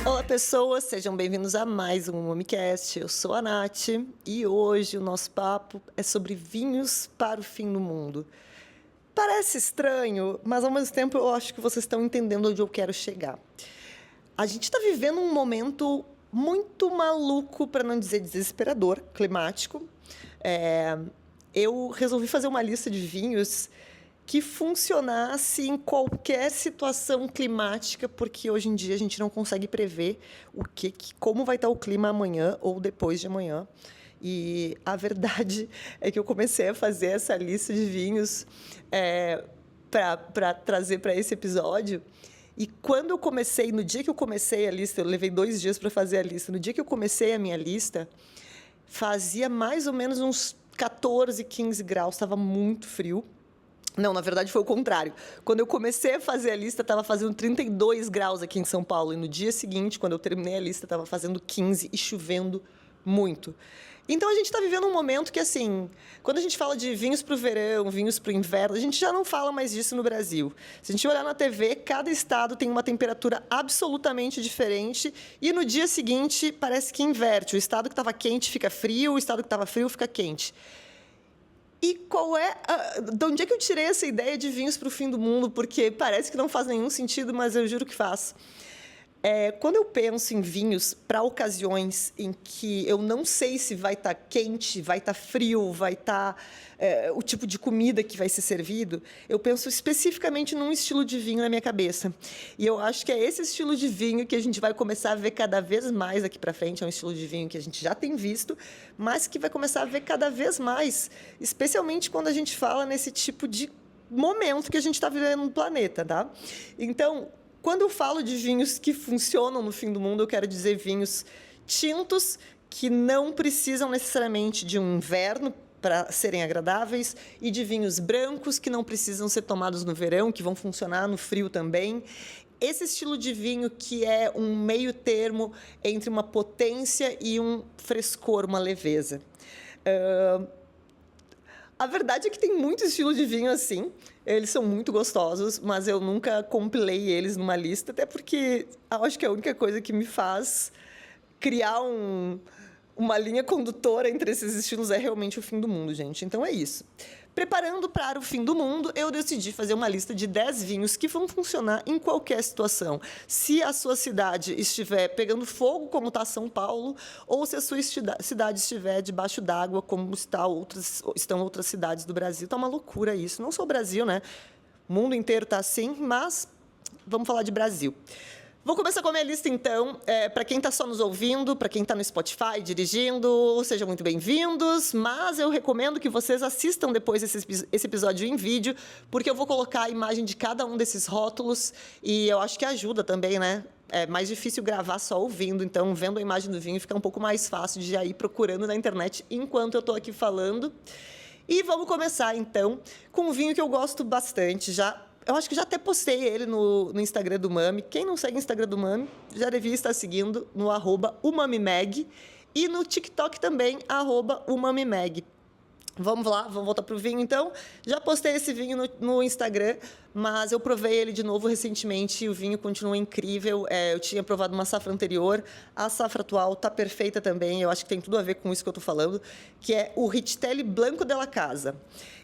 Olá, pessoas, sejam bem-vindos a mais um Momicast. Eu sou a Nath e hoje o nosso papo é sobre vinhos para o fim do mundo. Parece estranho, mas ao mesmo tempo eu acho que vocês estão entendendo onde eu quero chegar. A gente está vivendo um momento muito maluco, para não dizer desesperador, climático. Eu resolvi fazer uma lista de vinhos que funcionasse em qualquer situação climática, porque hoje em dia a gente não consegue prever como vai estar o clima amanhã ou depois de amanhã. E a verdade é que eu comecei a fazer essa lista de vinhos para trazer para esse episódio. E quando eu comecei, no dia que eu comecei a lista, eu levei 2 dias para fazer a lista. No dia que eu comecei a minha lista, fazia mais ou menos uns 14, 15 graus, estava muito frio. Não, na verdade foi o contrário. Quando eu comecei a fazer a lista, estava fazendo 32 graus aqui em São Paulo. E no dia seguinte, quando eu terminei a lista, estava fazendo 15 e chovendo muito. Então, a gente está vivendo um momento que, assim, quando a gente fala de vinhos para o verão, vinhos para o inverno, a gente já não fala mais disso no Brasil. Se a gente olhar na TV, cada estado tem uma temperatura absolutamente diferente e no dia seguinte parece que inverte. O estado que estava quente fica frio, o estado que estava frio fica quente. E de onde é que eu tirei essa ideia de vinhos para o fim do mundo? Porque parece que não faz nenhum sentido, mas eu juro que faz. Quando eu penso em vinhos para ocasiões em que eu não sei se vai estar quente, vai estar frio, vai estar o tipo de comida que vai ser servido, eu penso especificamente num estilo de vinho na minha cabeça. E eu acho que é esse estilo de vinho que a gente vai começar a ver cada vez mais daqui para frente. É um estilo de vinho que a gente já tem visto, mas que vai começar a ver cada vez mais, especialmente quando a gente fala nesse tipo de momento que a gente está vivendo no planeta, tá? Então, quando eu falo de vinhos que funcionam no fim do mundo, eu quero dizer vinhos tintos que não precisam necessariamente de um inverno para serem agradáveis e de vinhos brancos que não precisam ser tomados no verão, que vão funcionar no frio também. Esse estilo de vinho que é um meio termo entre uma potência e um frescor, uma leveza. A verdade é que tem muito estilo de vinho assim. Eles são muito gostosos, mas eu nunca compilei eles numa lista, até porque acho que a única coisa que me faz criar uma linha condutora entre esses estilos é realmente o fim do mundo, gente. Então é isso. Preparando para o fim do mundo, eu decidi fazer uma lista de 10 vinhos que vão funcionar em qualquer situação. Se a sua cidade estiver pegando fogo, como está São Paulo, ou se a sua cidade estiver debaixo d'água, como estão outras cidades do Brasil. Está uma loucura isso. Não só o Brasil, né? O mundo inteiro está assim, mas vamos falar de Brasil. Vou começar com a minha lista, então. Para quem está só nos ouvindo, para quem está no Spotify, dirigindo, sejam muito bem-vindos. Mas eu recomendo que vocês assistam depois esse episódio em vídeo, porque eu vou colocar a imagem de cada um desses rótulos e eu acho que ajuda também, né? É mais difícil gravar só ouvindo, então vendo a imagem do vinho fica um pouco mais fácil de ir procurando na internet enquanto eu estou aqui falando. E vamos começar, então, com um vinho que eu gosto bastante. Eu acho que já até postei ele no Instagram do Mami. Quem não segue o Instagram do Mami já devia estar seguindo no @umamimeg e no TikTok também, @umamimeg. Vamos lá, vamos voltar para o vinho, então. Já postei esse vinho no Instagram, mas eu provei ele de novo recentemente e o vinho continua incrível. Eu tinha provado uma safra anterior, a safra atual está perfeita também. Eu acho que tem tudo a ver com isso que eu estou falando, que é o Richtelli Blanco della Casa.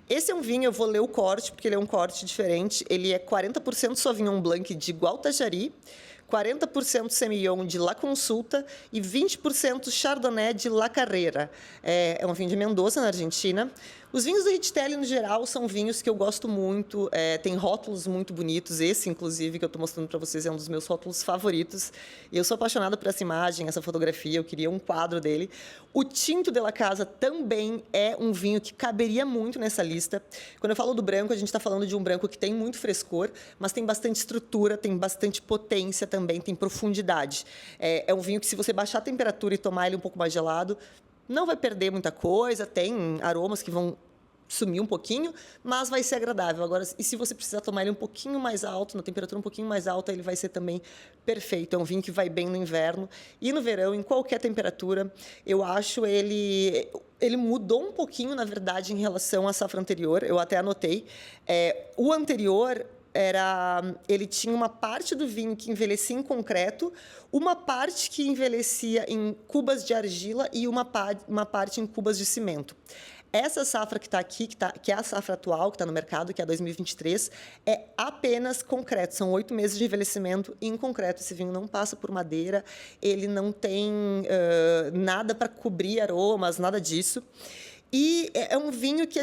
Esse é um vinho, eu vou ler o corte, porque ele é um corte diferente. Ele é 40% Sauvignon Blanc de Gualtajari, 40% Semillon de La Consulta e 20% Chardonnay de La Carrera. É um vinho de Mendoza, na Argentina. Os vinhos do Richtelli, no geral, são vinhos que eu gosto muito. Tem rótulos muito bonitos. Esse, inclusive, que eu estou mostrando para vocês, é um dos meus rótulos favoritos. E eu sou apaixonada por essa imagem, essa fotografia. Eu queria um quadro dele. O Tinto della Casa também é um vinho que caberia muito nessa lista. Quando eu falo do branco, a gente está falando de um branco que tem muito frescor, mas tem bastante estrutura, tem bastante potência também, tem profundidade. É um vinho que, se você baixar a temperatura e tomar ele um pouco mais gelado, não vai perder muita coisa. Tem aromas que vão sumir um pouquinho, mas vai ser agradável. Agora, e se você precisar tomar ele um pouquinho mais alto, na temperatura um pouquinho mais alta, ele vai ser também perfeito. É um vinho que vai bem no inverno e no verão, em qualquer temperatura. Eu acho ele mudou um pouquinho, na verdade, em relação à safra anterior. Eu até anotei. O anterior ele tinha uma parte do vinho que envelhecia em concreto, uma parte que envelhecia em cubas de argila e uma parte em cubas de cimento. Essa safra que está aqui, que é a safra atual, que está no mercado, que é 2023, é apenas concreto. São 8 meses de envelhecimento em concreto. Esse vinho não passa por madeira, ele não tem nada para cobrir aromas, nada disso. E é um vinho que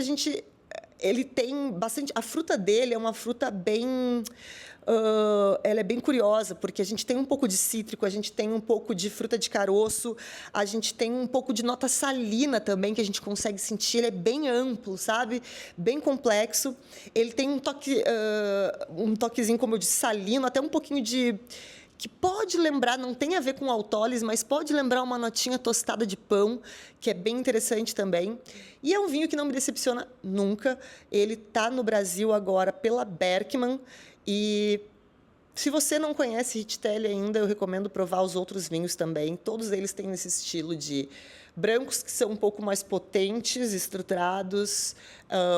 ele tem bastante... A fruta dele é uma fruta bem... ela é bem curiosa, porque a gente tem um pouco de cítrico, a gente tem um pouco de fruta de caroço, a gente tem um pouco de nota salina também, que a gente consegue sentir. Ele é bem amplo, sabe? Bem complexo. Ele tem um toquezinho, como eu disse, salino, até um pouquinho de... que pode lembrar, não tem a ver com autólise, mas pode lembrar uma notinha tostada de pão, que é bem interessante também. E é um vinho que não me decepciona nunca. Ele está no Brasil agora pela Berkman. E se você não conhece Rizzitelli ainda, eu recomendo provar os outros vinhos também. Todos eles têm esse estilo de brancos que são um pouco mais potentes, estruturados,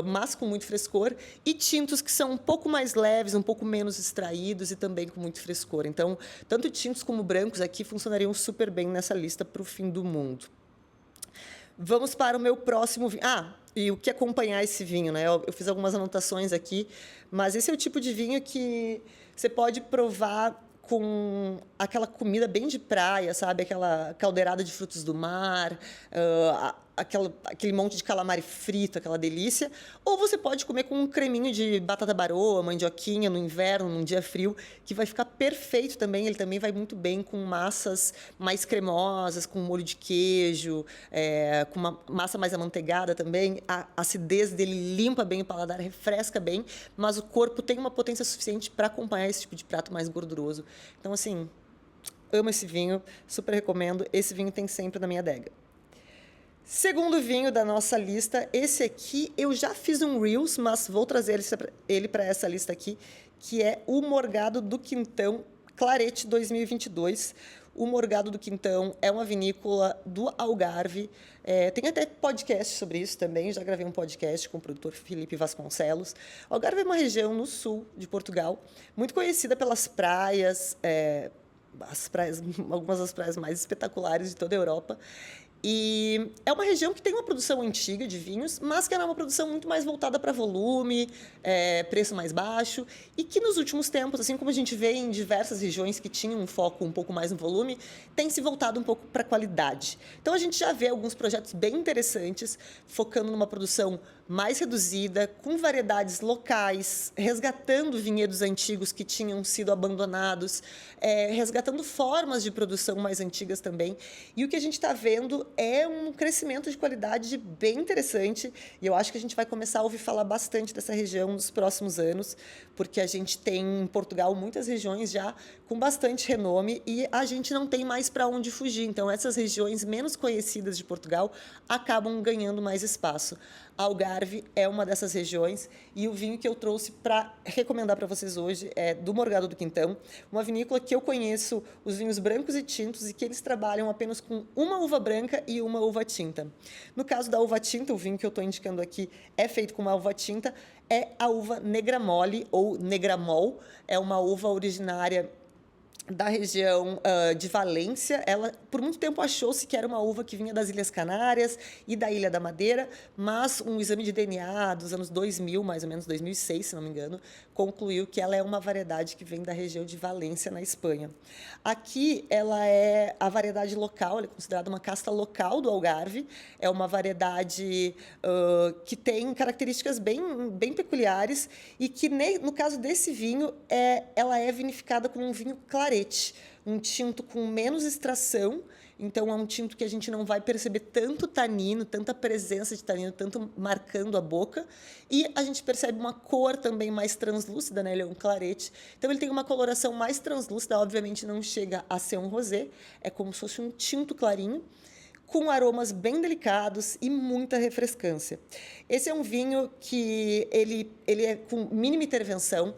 mas com muito frescor, e tintos que são um pouco mais leves, um pouco menos extraídos e também com muito frescor. Então, tanto tintos como brancos aqui funcionariam super bem nessa lista para o fim do mundo. Vamos para o meu próximo vinho. E o que acompanhar esse vinho, né? Eu fiz algumas anotações aqui, mas esse é o tipo de vinho que você pode provar com aquela comida bem de praia, sabe? Aquela caldeirada de frutos do mar, aquele monte de calamari frito, aquela delícia. Ou você pode comer com um creminho de batata baroa, mandioquinha no inverno, num dia frio, que vai ficar perfeito também. Ele também vai muito bem com massas mais cremosas, com molho de queijo, com uma massa mais amanteigada também. A acidez dele limpa bem o paladar, refresca bem, mas o corpo tem uma potência suficiente para acompanhar esse tipo de prato mais gorduroso. Então, assim, amo esse vinho, super recomendo. Esse vinho tem sempre na minha adega. Segundo vinho da nossa lista, esse aqui eu já fiz um Reels, mas vou trazer ele para essa lista aqui, que é o Morgado do Quintão Clarete 2022. O Morgado do Quintão é uma vinícola do Algarve. Tem até podcast sobre isso também. Já gravei um podcast com o produtor Felipe Vasconcelos. Algarve é uma região no sul de Portugal, muito conhecida pelas praias, algumas das praias mais espetaculares de toda a Europa. E é uma região que tem uma produção antiga de vinhos, mas que era uma produção muito mais voltada para volume, preço mais baixo, e que nos últimos tempos, assim como a gente vê em diversas regiões que tinham um foco um pouco mais no volume, tem se voltado um pouco para a qualidade. Então a gente já vê alguns projetos bem interessantes, focando numa produção mais reduzida, com variedades locais, resgatando vinhedos antigos que tinham sido abandonados, resgatando formas de produção mais antigas também. E o que a gente está vendo é um crescimento de qualidade bem interessante, e eu acho que a gente vai começar a ouvir falar bastante dessa região nos próximos anos, porque a gente tem em Portugal muitas regiões já com bastante renome e a gente não tem mais para onde fugir. Então, essas regiões menos conhecidas de Portugal acabam ganhando mais espaço. Algarve é uma dessas regiões, e o vinho que eu trouxe para recomendar para vocês hoje é do Morgado do Quintão, uma vinícola que eu conheço os vinhos brancos e tintos, e que eles trabalham apenas com uma uva branca e uma uva tinta. No caso da uva tinta, o vinho que eu estou indicando aqui é feito com uma uva tinta, é a uva Negramole ou Negramol, é uma uva originária da região de Valência. Ela, por muito tempo, achou-se que era uma uva que vinha das Ilhas Canárias e da Ilha da Madeira, mas um exame de DNA dos anos 2000, mais ou menos 2006, se não me engano, concluiu que ela é uma variedade que vem da região de Valência, na Espanha. Aqui, ela é a variedade local, ela é considerada uma casta local do Algarve, é uma variedade que tem características bem peculiares e que, no caso desse vinho, ela é vinificada como um vinho clarete, um tinto com menos extração. Então, é um tinto que a gente não vai perceber tanto tanino, tanta presença de tanino, tanto marcando a boca. E a gente percebe uma cor também mais translúcida, né? Ele é um clarete. Então, ele tem uma coloração mais translúcida, obviamente não chega a ser um rosé, é como se fosse um tinto clarinho, com aromas bem delicados e muita refrescância. Esse é um vinho que ele é com mínima intervenção,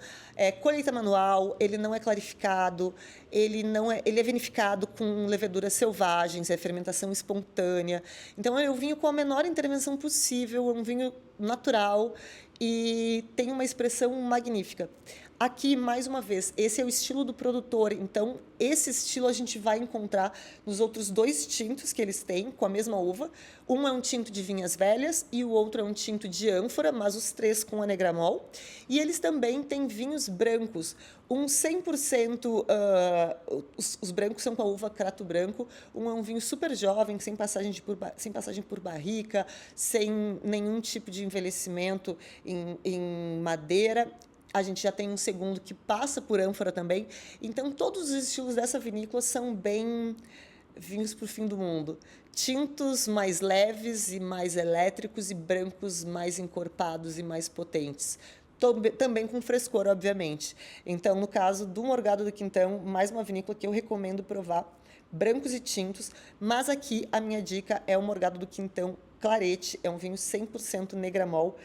colheita manual, ele não é clarificado, ele é vinificado com leveduras selvagens, é fermentação espontânea. Então, é um vinho com a menor intervenção possível, é um vinho natural e tem uma expressão magnífica. Aqui, mais uma vez, esse é o estilo do produtor. Então, esse estilo a gente vai encontrar nos outros 2 tintos que eles têm, com a mesma uva. Um é um tinto de vinhas velhas e o outro é um tinto de ânfora, mas os 3 com a Negramol. E eles também têm vinhos brancos. Um 100%, os brancos são com a uva Crato Branco. Um é um vinho super jovem, sem passagem por barrica, sem nenhum tipo de envelhecimento em madeira. A gente já tem um segundo que passa por ânfora também. Então, todos os estilos dessa vinícola são bem vinhos para o fim do mundo. Tintos mais leves e mais elétricos e brancos mais encorpados e mais potentes. Também com frescor, obviamente. Então, no caso do Morgado do Quintão, mais uma vinícola que eu recomendo provar, brancos e tintos. Mas aqui a minha dica é o Morgado do Quintão Clarete. É um vinho 100% Negramol.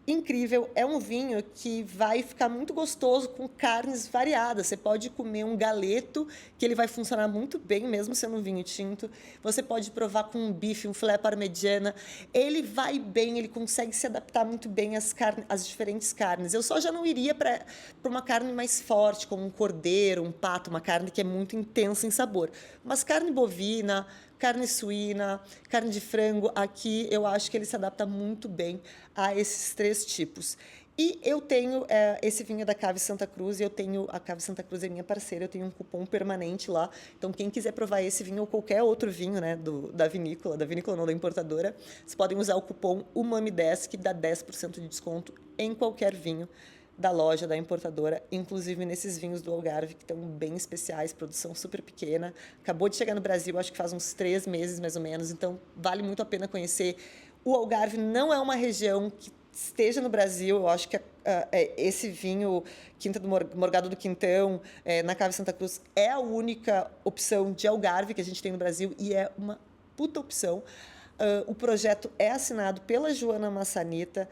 Incrível, é um vinho que vai ficar muito gostoso com carnes variadas. Você pode comer um galeto, que ele vai funcionar muito bem, mesmo sendo um vinho tinto. Você pode provar com um bife, um filé parmegiana. Ele vai bem, ele consegue se adaptar muito bem às diferentes carnes. Eu só já não iria para uma carne mais forte, como um cordeiro, um pato, uma carne que é muito intensa em sabor. Mas carne bovina, carne suína, carne de frango, aqui eu acho que ele se adapta muito bem a esses 3 tipos. E eu tenho esse vinho da Cave Santa Cruz, e a Cave Santa Cruz é minha parceira, eu tenho um cupom permanente lá. Então, quem quiser provar esse vinho ou qualquer outro vinho, né, da vinícola não, da importadora, vocês podem usar o cupom UMAMI10, que dá 10% de desconto em qualquer vinho da loja, da importadora, inclusive nesses vinhos do Algarve, que estão bem especiais, produção super pequena. Acabou de chegar no Brasil, acho que faz uns 3 meses, mais ou menos, então vale muito a pena conhecer. O Algarve não é uma região que esteja no Brasil, eu acho que esse vinho, Quinta do Morgado do Quintão, na Cave Santa Cruz, é a única opção de Algarve que a gente tem no Brasil e é uma puta opção. O projeto é assinado pela Joana Massanita.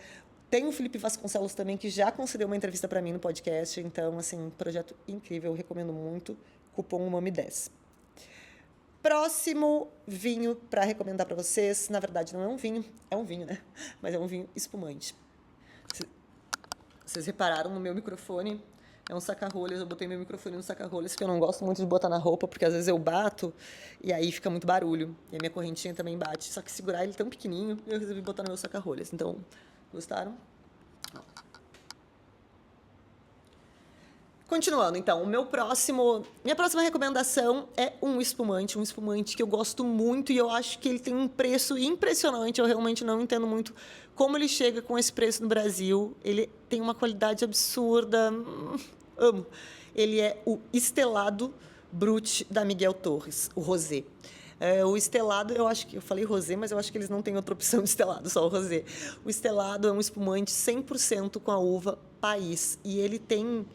Tem o Felipe Vasconcelos também, que já concedeu uma entrevista para mim no podcast. Então, assim, projeto incrível, eu recomendo muito. Cupom UMAMI10. Próximo vinho para recomendar para vocês. Na verdade, não é um vinho, né? Mas é um vinho espumante. Vocês repararam no meu microfone? É um saca-rolhas. Eu botei meu microfone no saca-rolhas, que eu não gosto muito de botar na roupa, porque às vezes eu bato e aí fica muito barulho. E a minha correntinha também bate. Só que segurar ele tão pequenininho, eu resolvi botar no meu saca-rolhas. Então, gostaram? Continuando, então, minha próxima recomendação é um espumante que eu gosto muito e eu acho que ele tem um preço impressionante. Eu realmente não entendo muito como ele chega com esse preço no Brasil. Ele tem uma qualidade absurda, amo. Ele é o Estelado Brut da Miguel Torres, o rosé. O estelado, eu acho que eu falei rosé, mas eu acho que eles não têm outra opção de estelado, só o rosé. O estelado é um espumante 100% com a uva país e ele tem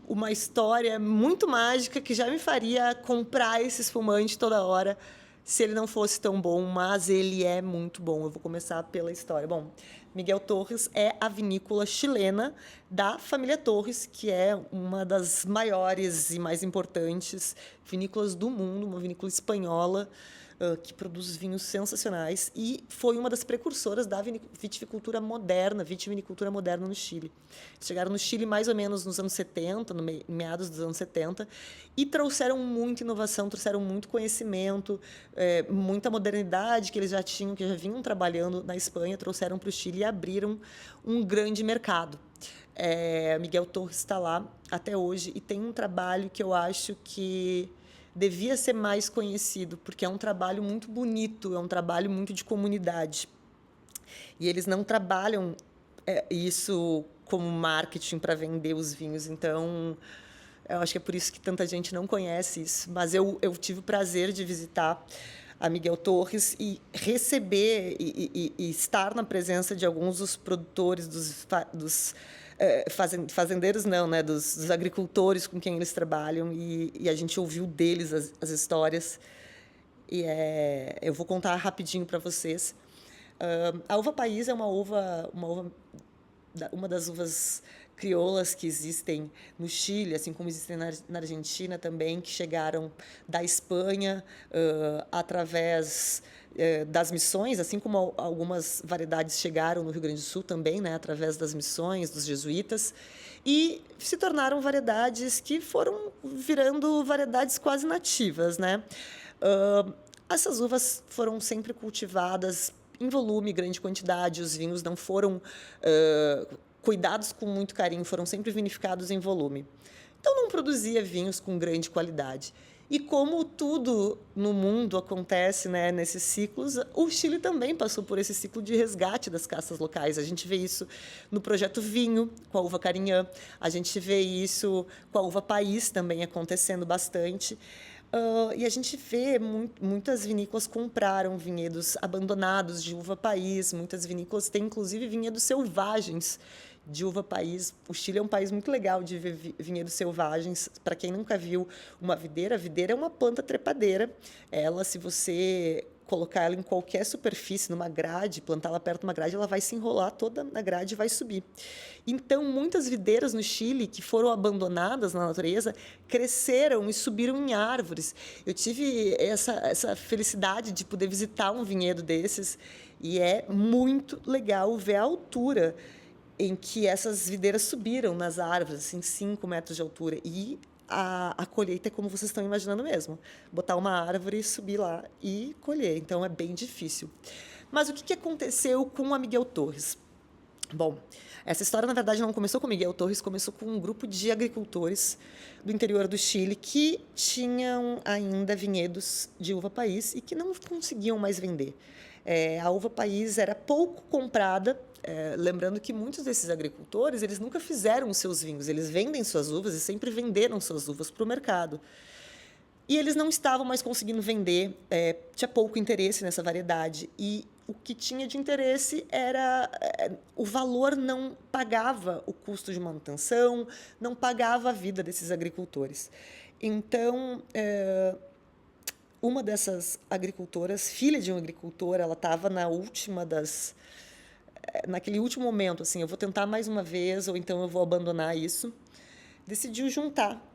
uma história muito mágica que já me faria comprar esse espumante toda hora se ele não fosse tão bom, mas ele é muito bom. Eu vou começar pela história. Bom, Miguel Torres é a vinícola chilena da família Torres, que é uma das maiores e mais importantes vinícolas do mundo, uma vinícola espanhola que produz vinhos sensacionais e foi uma das precursoras da vitivinicultura moderna no Chile. Chegaram no Chile mais ou menos nos anos 70, meados dos anos 70, e trouxeram muita inovação, trouxeram muito conhecimento, muita modernidade que eles já tinham, que já vinham trabalhando na Espanha, trouxeram para o Chile e abriram um grande mercado. Miguel Torres está lá até hoje e tem um trabalho que eu acho que devia ser mais conhecido, porque é um trabalho muito bonito, é um trabalho muito de comunidade. E eles não trabalham isso como marketing para vender os vinhos. Então, eu acho que é por isso que tanta gente não conhece isso. Mas eu tive o prazer de visitar a Miguel Torres e receber e estar na presença de alguns dos produtores, dos fazendeiros não, né, dos agricultores com quem eles trabalham e a gente ouviu deles as histórias Eu vou contar rapidinho para vocês. A uva país é uma das uvas crioulas que existem no Chile, assim como existem na Argentina também, que chegaram da Espanha através das missões, assim como algumas variedades chegaram no Rio Grande do Sul também, né, através das missões dos jesuítas, e se tornaram variedades que foram virando variedades quase nativas, né? Essas uvas foram sempre cultivadas em volume, grande quantidade, os vinhos não foram cuidados com muito carinho, foram sempre vinificados em volume. Então, não produzia vinhos com grande qualidade. E como tudo no mundo acontece, né, nesses ciclos, o Chile também passou por esse ciclo de resgate das castas locais. A gente vê isso no projeto Vinho, com a uva Carignã. A gente vê isso com a uva País também acontecendo bastante. E a gente vê muitas vinícolas compraram vinhedos abandonados de uva país, muitas vinícolas têm, inclusive, vinhedos selvagens de uva país. O Chile é um país muito legal de ver vinhedos selvagens. Para quem nunca viu uma videira, a videira é uma planta trepadeira. Ela, se você colocar ela em qualquer superfície, numa grade, plantá-la perto de uma grade, ela vai se enrolar toda na grade e vai subir. Então, muitas videiras no Chile que foram abandonadas na natureza cresceram e subiram em árvores. Eu tive essa felicidade de poder visitar um vinhedo desses e é muito legal ver a altura em que essas videiras subiram nas árvores, assim, 5 metros de altura. E a colheita é como vocês estão imaginando mesmo. Botar uma árvore, subir lá e colher. Então, é bem difícil. Mas o que aconteceu com a Miguel Torres? Bom, essa história, na verdade, não começou com Miguel Torres, começou com um grupo de agricultores do interior do Chile que tinham ainda vinhedos de uva país e que não conseguiam mais vender. A uva país era pouco comprada, lembrando que muitos desses agricultores eles nunca fizeram os seus vinhos, eles vendem suas uvas e sempre venderam suas uvas para o mercado. E eles não estavam mais conseguindo vender, tinha pouco interesse nessa variedade. E o que tinha de interesse era o valor não pagava o custo de manutenção, não pagava a vida desses agricultores. Então, uma dessas agricultoras, filha de um agricultor, ela estava naquele último momento, assim, eu vou tentar mais uma vez ou então eu vou abandonar isso. Decidiu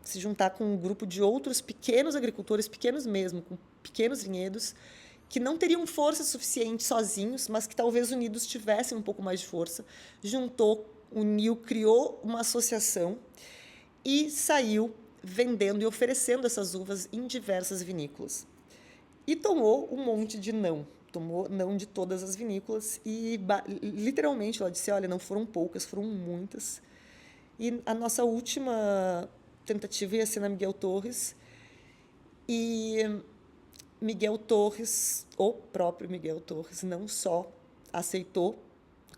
se juntar com um grupo de outros pequenos agricultores, pequenos mesmo, com pequenos vinhedos, que não teriam força suficiente sozinhos, mas que talvez unidos tivessem um pouco mais de força. Uniu, criou uma associação e saiu vendendo e oferecendo essas uvas em diversas vinícolas. E tomou um monte de não. Tomou não de todas as vinícolas e, literalmente, ela disse, olha, não foram poucas, foram muitas. E a nossa última tentativa ia ser na Miguel Torres. E Miguel Torres, o próprio Miguel Torres, não só aceitou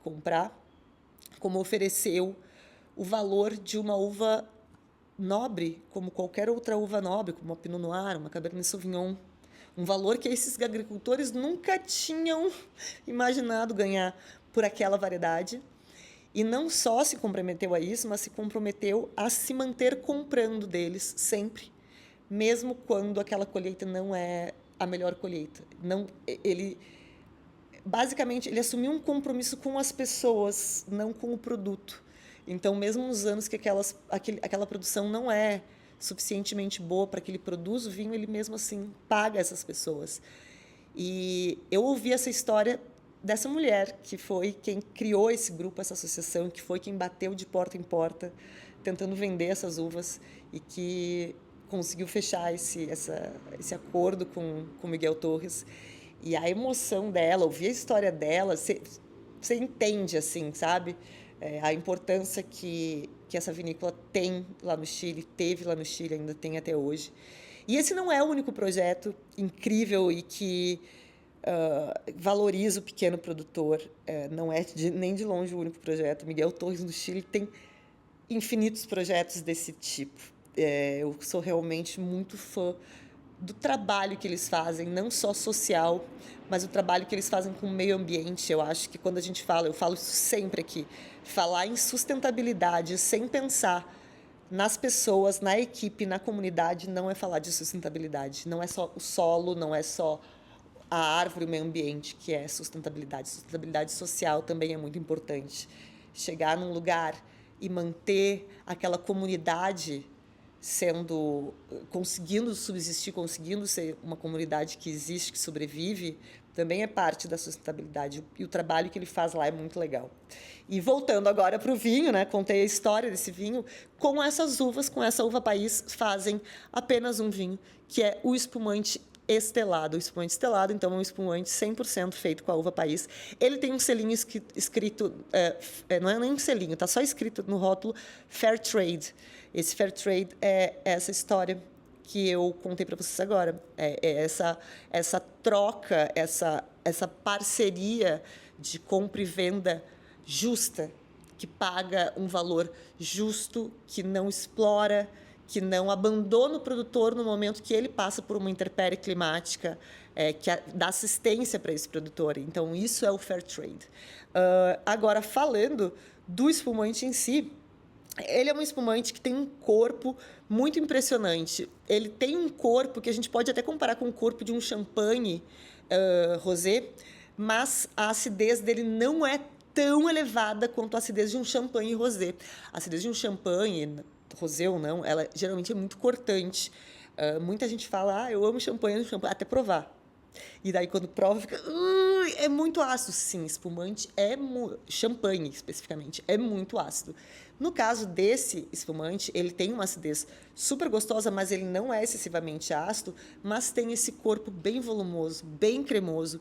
comprar, como ofereceu o valor de uma uva nobre, como qualquer outra uva nobre, como uma Pinot Noir, uma Cabernet Sauvignon. Um valor que esses agricultores nunca tinham imaginado ganhar por aquela variedade. E não só se comprometeu a isso, mas se comprometeu a se manter comprando deles sempre, mesmo quando aquela colheita não é a melhor colheita. Basicamente, ele assumiu um compromisso com as pessoas, não com o produto. Então, mesmo nos anos que aquela produção não é suficientemente boa para que ele produza o vinho, ele mesmo assim paga essas pessoas. E eu ouvi essa história dessa mulher, que foi quem criou esse grupo, essa associação, que foi quem bateu de porta em porta, tentando vender essas uvas e que conseguiu fechar esse acordo com Miguel Torres. E a emoção dela, ouvir a história dela, você entende, assim, sabe? A importância que essa vinícola tem lá no Chile, teve lá no Chile, ainda tem até hoje. E esse não é o único projeto incrível e que valoriza o pequeno produtor. Não é nem de longe o único projeto. Miguel Torres no Chile tem infinitos projetos desse tipo. Eu sou realmente muito fã do trabalho que eles fazem, não só social, mas o trabalho que eles fazem com o meio ambiente. Eu acho que quando a gente fala, eu falo isso sempre aqui, falar em sustentabilidade sem pensar nas pessoas, na equipe, na comunidade, não é falar de sustentabilidade. Não é só o solo, não é só a árvore, o meio ambiente, que é sustentabilidade. Sustentabilidade social também é muito importante. Chegar num lugar e manter aquela comunidade conseguindo subsistir, conseguindo ser uma comunidade que existe, que sobrevive, também é parte da sustentabilidade. E o trabalho que ele faz lá é muito legal. E voltando agora para o vinho, né? Contei a história desse vinho. Com essas uvas, com essa uva país, fazem apenas um vinho, que é o espumante estelado. O espumante estelado, então, é um espumante 100% feito com a uva país. Ele tem um selinho escrito, não é nem um selinho, está só escrito no rótulo Fair Trade. Esse Fair Trade é essa história que eu contei para vocês agora. É essa troca, essa parceria de compra e venda justa, que paga um valor justo, que não explora, que não abandona o produtor no momento que ele passa por uma intempérie climática, que dá assistência para esse produtor. Então, isso é o Fair Trade. Agora, falando do espumante em si, ele é um espumante que tem um corpo muito impressionante. Ele tem um corpo que a gente pode até comparar com o corpo de um champanhe rosé, mas a acidez dele não é tão elevada quanto a acidez de um champanhe rosé. A acidez de um champanhe, rosé ou não, ela geralmente é muito cortante. Muita gente fala, eu amo champanhe, até provar. E daí, quando prova, fica... é muito ácido. Sim, espumante champanhe, especificamente, é muito ácido. No caso desse espumante, ele tem uma acidez super gostosa, mas ele não é excessivamente ácido, mas tem esse corpo bem volumoso, bem cremoso.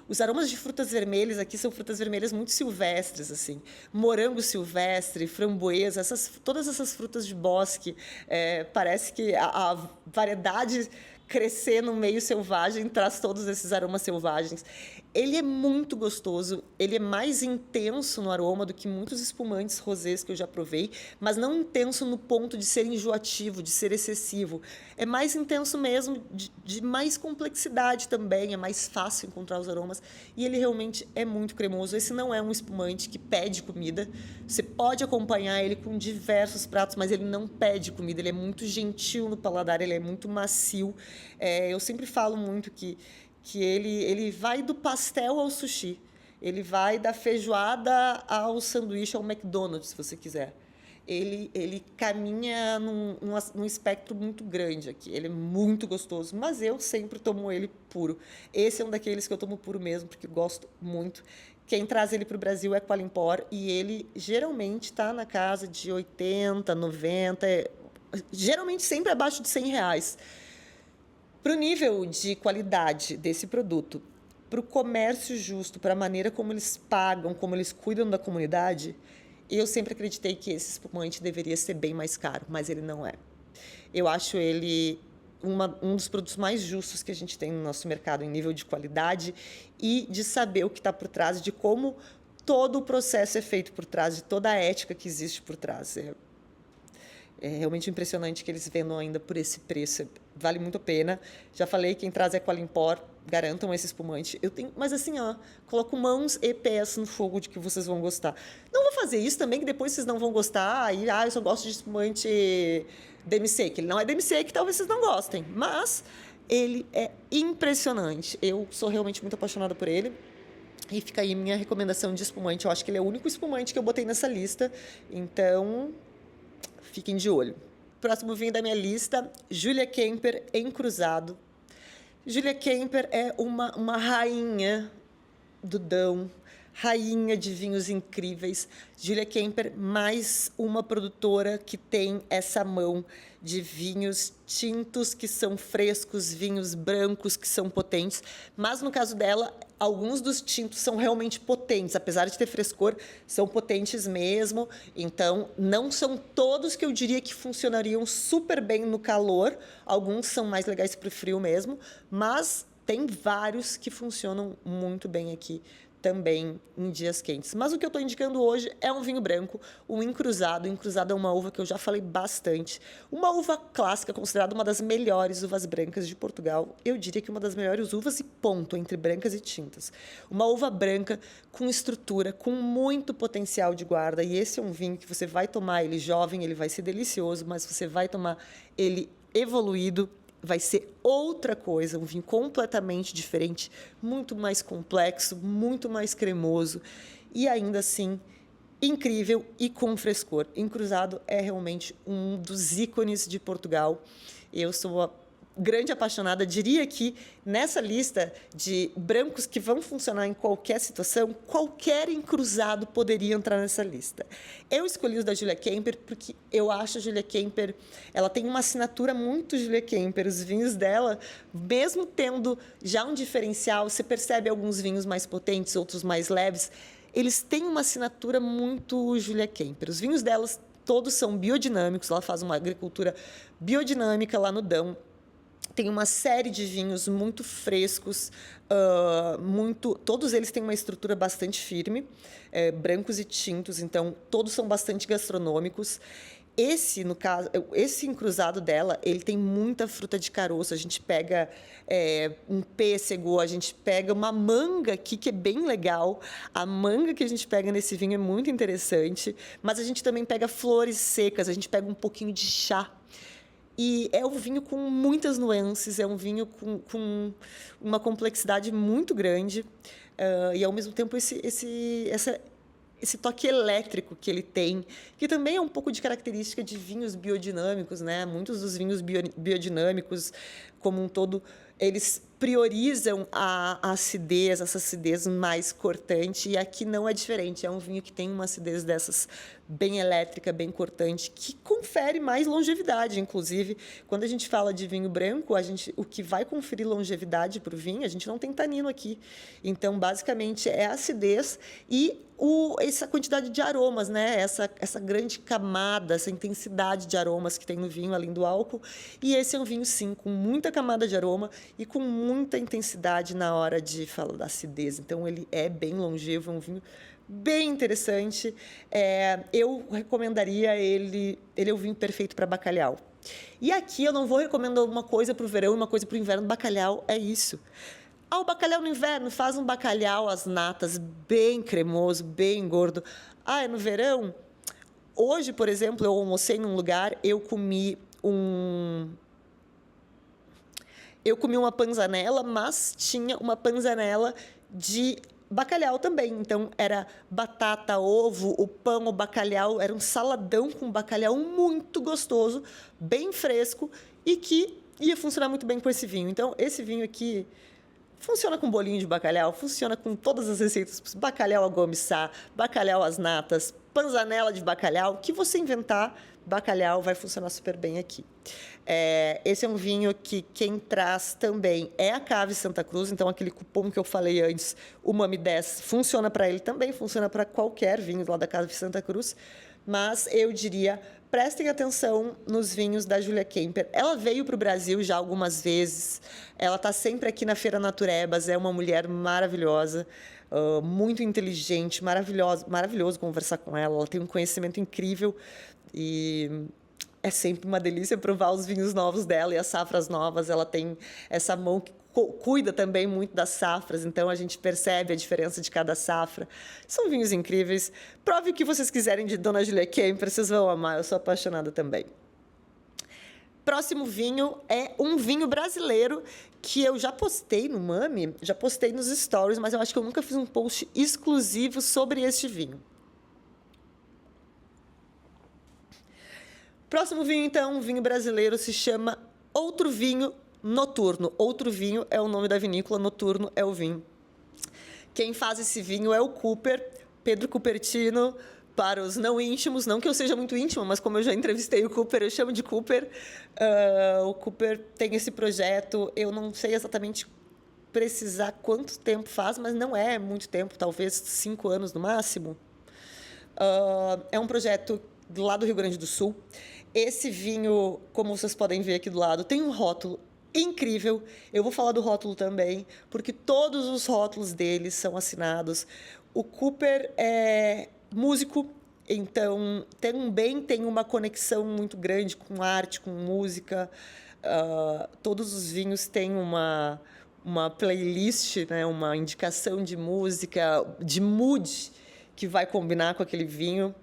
Os aromas de frutas vermelhas aqui são frutas vermelhas muito silvestres, assim. Morango silvestre, framboesa, todas essas frutas de bosque. Parece que a variedade crescer no meio selvagem traz todos esses aromas selvagens. Ele é muito gostoso, ele é mais intenso no aroma do que muitos espumantes rosés que eu já provei, mas não intenso no ponto de ser enjoativo, de ser excessivo. É mais intenso mesmo, de mais complexidade também, é mais fácil encontrar os aromas, e ele realmente é muito cremoso. Esse não é um espumante que pede comida, você pode acompanhar ele com diversos pratos, mas ele não pede comida, ele é muito gentil no paladar, ele é muito macio. Eu sempre falo muito que ele vai do pastel ao sushi. Ele vai da feijoada ao sanduíche, ao McDonald's, se você quiser. Ele caminha num espectro muito grande aqui. Ele é muito gostoso, mas eu sempre tomo ele puro. Esse é um daqueles que eu tomo puro mesmo, porque eu gosto muito. Quem traz ele para o Brasil é Qualimpor, e ele geralmente está na casa de 80, 90, geralmente sempre abaixo de R$ 100. Para o nível de qualidade desse produto, para o comércio justo, para a maneira como eles pagam, como eles cuidam da comunidade, eu sempre acreditei que esse espumante deveria ser bem mais caro, mas ele não é. Eu acho ele um dos produtos mais justos que a gente tem no nosso mercado em nível de qualidade e de saber o que está por trás, de como todo o processo é feito por trás, de toda a ética que existe por trás. É realmente impressionante que eles vendam ainda por esse preço. Vale muito a pena. Já falei, quem traz é Qualimpor, garantam esse espumante. Mas assim, coloco mãos e pés no fogo de que vocês vão gostar. Não vou fazer isso também, que depois vocês não vão gostar. Eu só gosto de espumante demi-sec. Ele não é demi-sec, talvez vocês não gostem. Mas ele é impressionante. Eu sou realmente muito apaixonada por ele. E fica aí minha recomendação de espumante. Eu acho que ele é o único espumante que eu botei nessa lista. Então, fiquem de olho. Próximo vinho da minha lista, Julia Kemper Encruzado. Julia Kemper é uma rainha do Dão, rainha de vinhos incríveis. Julia Kemper, mais uma produtora que tem essa mão de vinhos tintos que são frescos, vinhos brancos que são potentes. Mas, no caso dela, alguns dos tintos são realmente potentes. Apesar de ter frescor, são potentes mesmo. Então, não são todos que eu diria que funcionariam super bem no calor. Alguns são mais legais para o frio mesmo. Mas tem vários que funcionam muito bem aqui também em dias quentes. Mas o que eu estou indicando hoje é um vinho branco, o encruzado. O encruzado é uma uva que eu já falei bastante. Uma uva clássica, considerada uma das melhores uvas brancas de Portugal. Eu diria que uma das melhores uvas e ponto, entre brancas e tintas. Uma uva branca com estrutura, com muito potencial de guarda. E esse é um vinho que você vai tomar ele jovem, ele vai ser delicioso, mas você vai tomar ele evoluído, vai ser outra coisa, um vinho completamente diferente, muito mais complexo, muito mais cremoso e ainda assim incrível e com frescor. Encruzado é realmente um dos ícones de Portugal. Eu sou grande apaixonada, diria que nessa lista de brancos que vão funcionar em qualquer situação, qualquer encruzado poderia entrar nessa lista. Eu escolhi os da Julia Kemper porque eu acho a Julia Kemper, ela tem uma assinatura muito Julia Kemper. Os vinhos dela, mesmo tendo já um diferencial, você percebe alguns vinhos mais potentes, outros mais leves, eles têm uma assinatura muito Julia Kemper. Os vinhos delas todos são biodinâmicos, ela faz uma agricultura biodinâmica lá no Dão. Tem uma série de vinhos muito frescos, todos eles têm uma estrutura bastante firme, brancos e tintos, então todos são bastante gastronômicos. Esse, no caso, esse encruzado dela, ele tem muita fruta de caroço. A gente pega um pêssego, a gente pega uma manga aqui, que é bem legal. A manga que a gente pega nesse vinho é muito interessante, mas a gente também pega flores secas, a gente pega um pouquinho de chá. E é um vinho com muitas nuances, é um vinho com uma complexidade muito grande, e, ao mesmo tempo, esse toque elétrico que ele tem, que também é um pouco de característica de vinhos biodinâmicos, né? Muitos dos vinhos biodinâmicos, como um todo, eles priorizam a acidez, essa acidez mais cortante, e aqui não é diferente. É um vinho que tem uma acidez dessas bem elétrica, bem cortante, que confere mais longevidade. Inclusive, quando a gente fala de vinho branco, o que vai conferir longevidade para o vinho, a gente não tem tanino aqui. Então, basicamente, é a acidez e essa quantidade de aromas, né? Essa grande camada, essa intensidade de aromas que tem no vinho, além do álcool. E esse é um vinho, sim, com muita camada de aroma e com muita intensidade na hora de falar da acidez. Então, ele é bem longevo, é um vinho bem interessante. Eu recomendaria ele. Ele é o vinho perfeito para bacalhau. E aqui eu não vou recomendar uma coisa para o verão e uma coisa para o inverno. Bacalhau é isso. O bacalhau no inverno, faz um bacalhau às natas, bem cremoso, bem gordo. É no verão? Hoje, por exemplo, eu almocei num lugar, eu comi uma panzanella, mas tinha uma panzanella de bacalhau também. Então, era batata, ovo, o pão, o bacalhau. Era um saladão com bacalhau muito gostoso, bem fresco e que ia funcionar muito bem com esse vinho. Então, esse vinho aqui funciona com bolinho de bacalhau, funciona com todas as receitas. Bacalhau à gomme-sá, bacalhau às natas, panzanella de bacalhau. O que você inventar, bacalhau vai funcionar super bem aqui. Esse é um vinho que quem traz também é a Cave Santa Cruz. Então, aquele cupom que eu falei antes, o Mami 10, funciona para ele também, funciona para qualquer vinho lá da Cave Santa Cruz. Mas eu diria, prestem atenção nos vinhos da Julia Kemper. Ela veio para o Brasil já algumas vezes. Ela está sempre aqui na Feira Naturebas. É uma mulher maravilhosa, muito inteligente, maravilhoso conversar com ela. Ela tem um conhecimento incrível e é sempre uma delícia provar os vinhos novos dela e as safras novas. Ela tem essa mão que cuida também muito das safras, então a gente percebe a diferença de cada safra. São vinhos incríveis. Prove o que vocês quiserem de Dona Julia Kemper, vocês vão amar, eu sou apaixonada também. Próximo vinho é um vinho brasileiro que eu já postei no Mami, já postei nos stories, mas eu acho que eu nunca fiz um post exclusivo sobre este vinho. Próximo vinho, então, um vinho brasileiro, se chama Outro Vinho Noturno. Outro Vinho é o nome da vinícola, Noturno é o vinho. Quem faz esse vinho é o Cooper, Pedro Cupertino, para os não íntimos, não que eu seja muito íntima, mas como eu já entrevistei o Cooper, eu chamo de Cooper. O Cooper tem esse projeto, eu não sei exatamente precisar quanto tempo faz, mas não é muito tempo, talvez 5 anos no máximo. É um projeto lá do Rio Grande do Sul. Esse vinho, como vocês podem ver aqui do lado, tem um rótulo incrível. Eu vou falar do rótulo também, porque todos os rótulos deles são assinados. O Cooper é músico, então também tem uma conexão muito grande com arte, com música. Todos os vinhos têm uma playlist, né, uma indicação de música, de mood, que vai combinar com aquele vinho.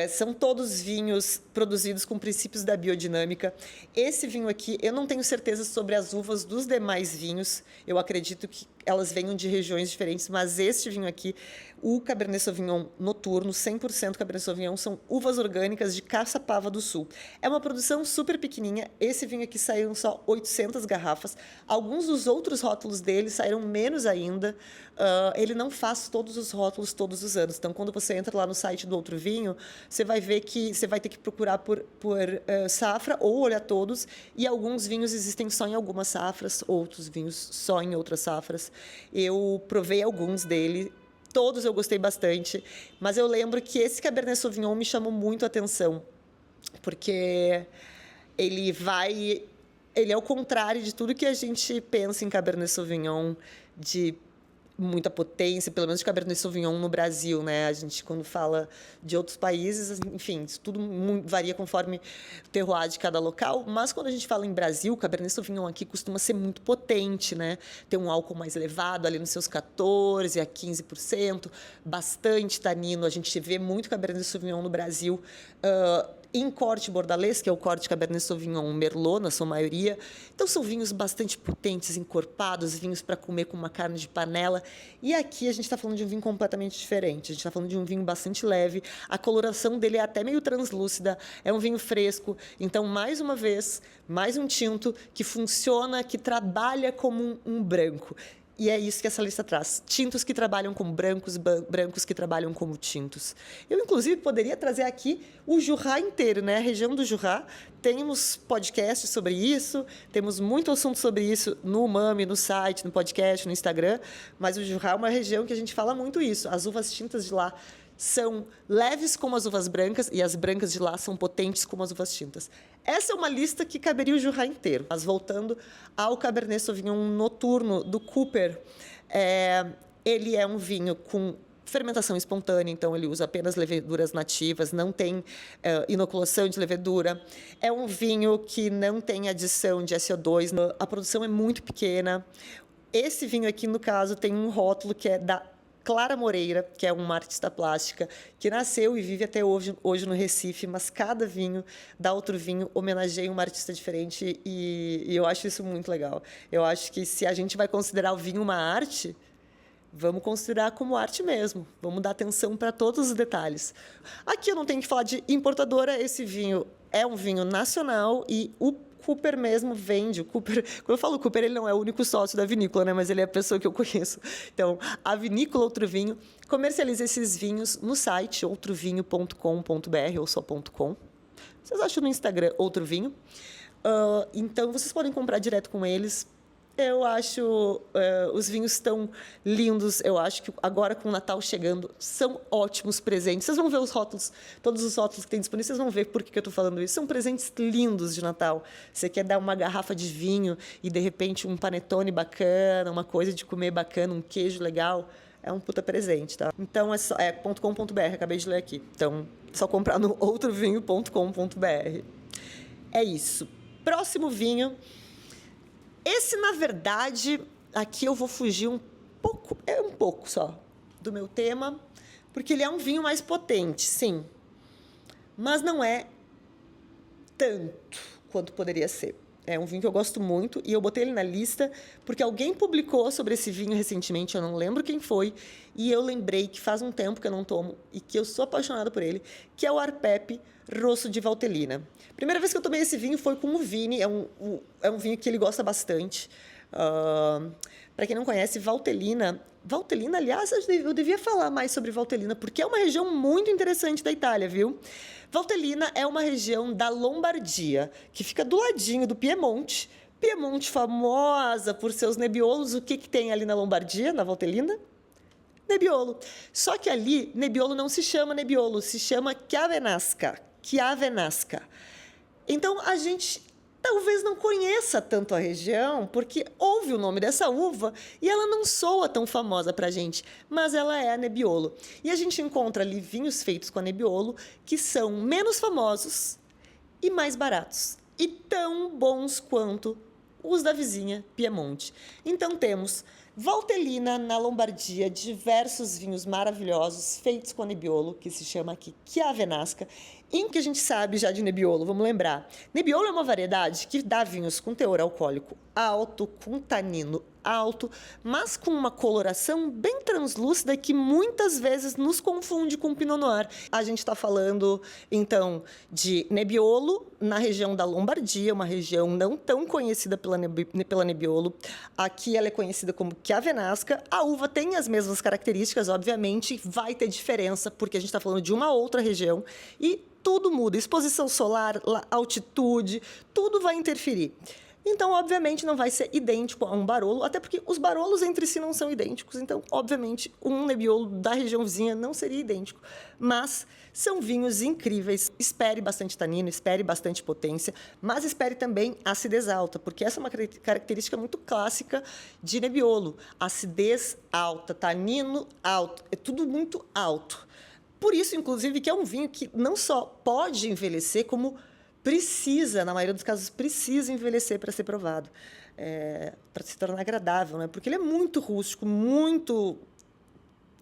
São todos vinhos produzidos com princípios da biodinâmica. Esse vinho aqui, eu não tenho certeza sobre as uvas dos demais vinhos. Eu acredito que elas venham de regiões diferentes, mas este vinho aqui, o Cabernet Sauvignon noturno, 100% Cabernet Sauvignon, são uvas orgânicas de Caçapava do Sul. É uma produção super pequenininha. Esse vinho aqui saiu só 800 garrafas. Alguns dos outros rótulos dele saíram menos ainda. Ele não faz todos os rótulos todos os anos. Então, quando você entra lá no site do Outro Vinho, você vai ver que você vai ter que procurar por safra ou olhar todos. E alguns vinhos existem só em algumas safras, outros vinhos só em outras safras. Eu provei alguns dele. Todos eu gostei bastante, mas eu lembro que esse Cabernet Sauvignon me chamou muito a atenção, porque ele é o contrário de tudo que a gente pensa em Cabernet Sauvignon, de muita potência, pelo menos de Cabernet Sauvignon no Brasil, né? A gente, quando fala de outros países, enfim, isso tudo varia conforme o terroir de cada local, mas quando a gente fala em Brasil, o Cabernet Sauvignon aqui costuma ser muito potente, né? Tem um álcool mais elevado, ali nos seus 14% a 15%, bastante tanino. A gente vê muito Cabernet Sauvignon no Brasil, em corte bordalês, que é o corte Cabernet Sauvignon Merlot, na sua maioria. Então, são vinhos bastante potentes, encorpados, vinhos para comer com uma carne de panela. E aqui a gente está falando de um vinho completamente diferente. A gente está falando de um vinho bastante leve. A coloração dele é até meio translúcida. É um vinho fresco. Então, mais uma vez, mais um tinto que funciona, que trabalha como um branco. E é isso que essa lista traz. Tintos que trabalham como brancos, brancos que trabalham como tintos. Eu, inclusive, poderia trazer aqui o Jura inteiro, né? A região do Jura. Temos podcasts sobre isso, temos muito assunto sobre isso no Umami, no site, no podcast, no Instagram. Mas o Jura é uma região que a gente fala muito isso. As uvas tintas de lá são leves como as uvas brancas e as brancas de lá são potentes como as uvas tintas. Essa é uma lista que caberia o Jura inteiro. Mas voltando ao Cabernet Sauvignon noturno do Cooper, ele é um vinho com fermentação espontânea, então ele usa apenas leveduras nativas, não tem inoculação de levedura. É um vinho que não tem adição de SO2, a produção é muito pequena. Esse vinho aqui, no caso, tem um rótulo que é da Clara Moreira, que é uma artista plástica, que nasceu e vive até hoje no Recife, mas cada vinho dá outro vinho, homenageia uma artista diferente e eu acho isso muito legal. Eu acho que se a gente vai considerar o vinho uma arte, vamos considerar como arte mesmo. Vamos dar atenção para todos os detalhes. Aqui eu não tenho que falar de importadora, esse vinho é um vinho nacional e o Cooper mesmo vende. O Cooper, quando eu falo Cooper, ele não é o único sócio da vinícola, né? Mas ele é a pessoa que eu conheço. Então, a vinícola Outro Vinho comercializa esses vinhos no site outrovinho.com.br ou só .com. Vocês acham no Instagram Outro Vinho. Então, vocês podem comprar direto com eles. Eu acho os vinhos estão lindos. Eu acho que agora, com o Natal chegando, são ótimos presentes. Vocês vão ver os rótulos, todos os rótulos que tem disponíveis, vocês vão ver por que eu estou falando isso. São presentes lindos de Natal. Você quer dar uma garrafa de vinho e, de repente, um panetone bacana, uma coisa de comer bacana, um queijo legal. É um puta presente, tá? Então, é .com.br, acabei de ler aqui. Então, só comprar no outrovinho.com.br. É isso. Próximo vinho. Esse, na verdade, aqui eu vou fugir um pouco só, do meu tema, porque ele é um vinho mais potente, sim, mas não é tanto quanto poderia ser. É um vinho que eu gosto muito e eu botei ele na lista porque alguém publicou sobre esse vinho recentemente, eu não lembro quem foi, e eu lembrei que faz um tempo que eu não tomo e que eu sou apaixonada por ele, que é o Arpepe Rosso de Valtellina. Primeira vez que eu tomei esse vinho foi com o Vini, é um vinho que ele gosta bastante. Para quem não conhece, Valtellina, aliás, eu devia falar mais sobre Valtellina, porque é uma região muito interessante da Itália, viu? Valtellina é uma região da Lombardia, que fica do ladinho do Piemonte. Piemonte famosa por seus nebbiolos. O que tem ali na Lombardia, na Valtellina? Nebbiolo. Só que ali, Nebbiolo não se chama Nebbiolo, se chama Chiavenasca. Então, a gente talvez não conheça tanto a região, porque ouve o nome dessa uva e ela não soa tão famosa para a gente, mas ela é a Nebbiolo. E a gente encontra ali vinhos feitos com a Nebbiolo que são menos famosos e mais baratos, e tão bons quanto os da vizinha Piemonte. Então temos Valtellina, na Lombardia, diversos vinhos maravilhosos feitos com a Nebbiolo, que se chama aqui Chiavenasca. E o que a gente sabe já de Nebbiolo, vamos lembrar. Nebbiolo é uma variedade que dá vinhos com teor alcoólico alto, com tanino alto, mas com uma coloração bem translúcida que muitas vezes nos confunde com Pinot Noir. A gente está falando, então, de Nebbiolo na região da Lombardia, uma região não tão conhecida pela Nebbiolo. Aqui ela é conhecida como Chiavenasca. A uva tem as mesmas características, obviamente, vai ter diferença, porque a gente está falando de uma outra região e tudo muda. Exposição solar, altitude, tudo vai interferir. Então, obviamente, não vai ser idêntico a um Barolo, até porque os Barolos entre si não são idênticos. Então, obviamente, um Nebbiolo da região vizinha não seria idêntico. Mas são vinhos incríveis. Espere bastante tanino, espere bastante potência, mas espere também acidez alta, porque essa é uma característica muito clássica de Nebbiolo. Acidez alta, tanino alto, é tudo muito alto. Por isso, inclusive, que é um vinho que não só pode envelhecer, como precisa, na maioria dos casos, precisa envelhecer para ser provado, para se tornar agradável, né? Porque ele é muito rústico, muito,